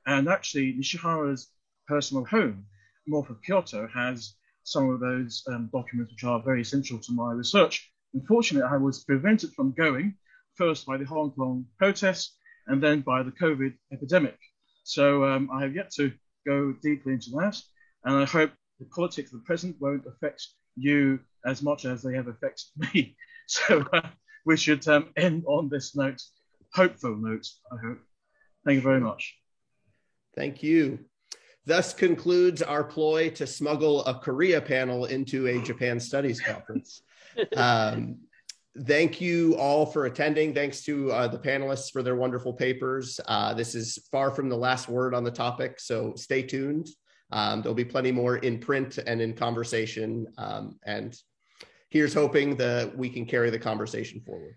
And actually, Nishihara's personal home, north of Kyoto, has some of those documents which are very essential to my research. Unfortunately, I was prevented from going, first by the Hong Kong protests and then by the COVID epidemic. So I have yet to go deeply into that. And I hope the politics of the present won't affect you as much as they have affected me. So we should end on this note, hopeful note, I hope. Thank you very much. Thank you. Thus concludes our ploy to smuggle a Korea panel into a Japan Studies conference. Thank you all for attending. Thanks to the panelists for their wonderful papers. This is far from the last word on the topic, so stay tuned. There'll be plenty more in print and in conversation. And here's hoping that we can carry the conversation forward.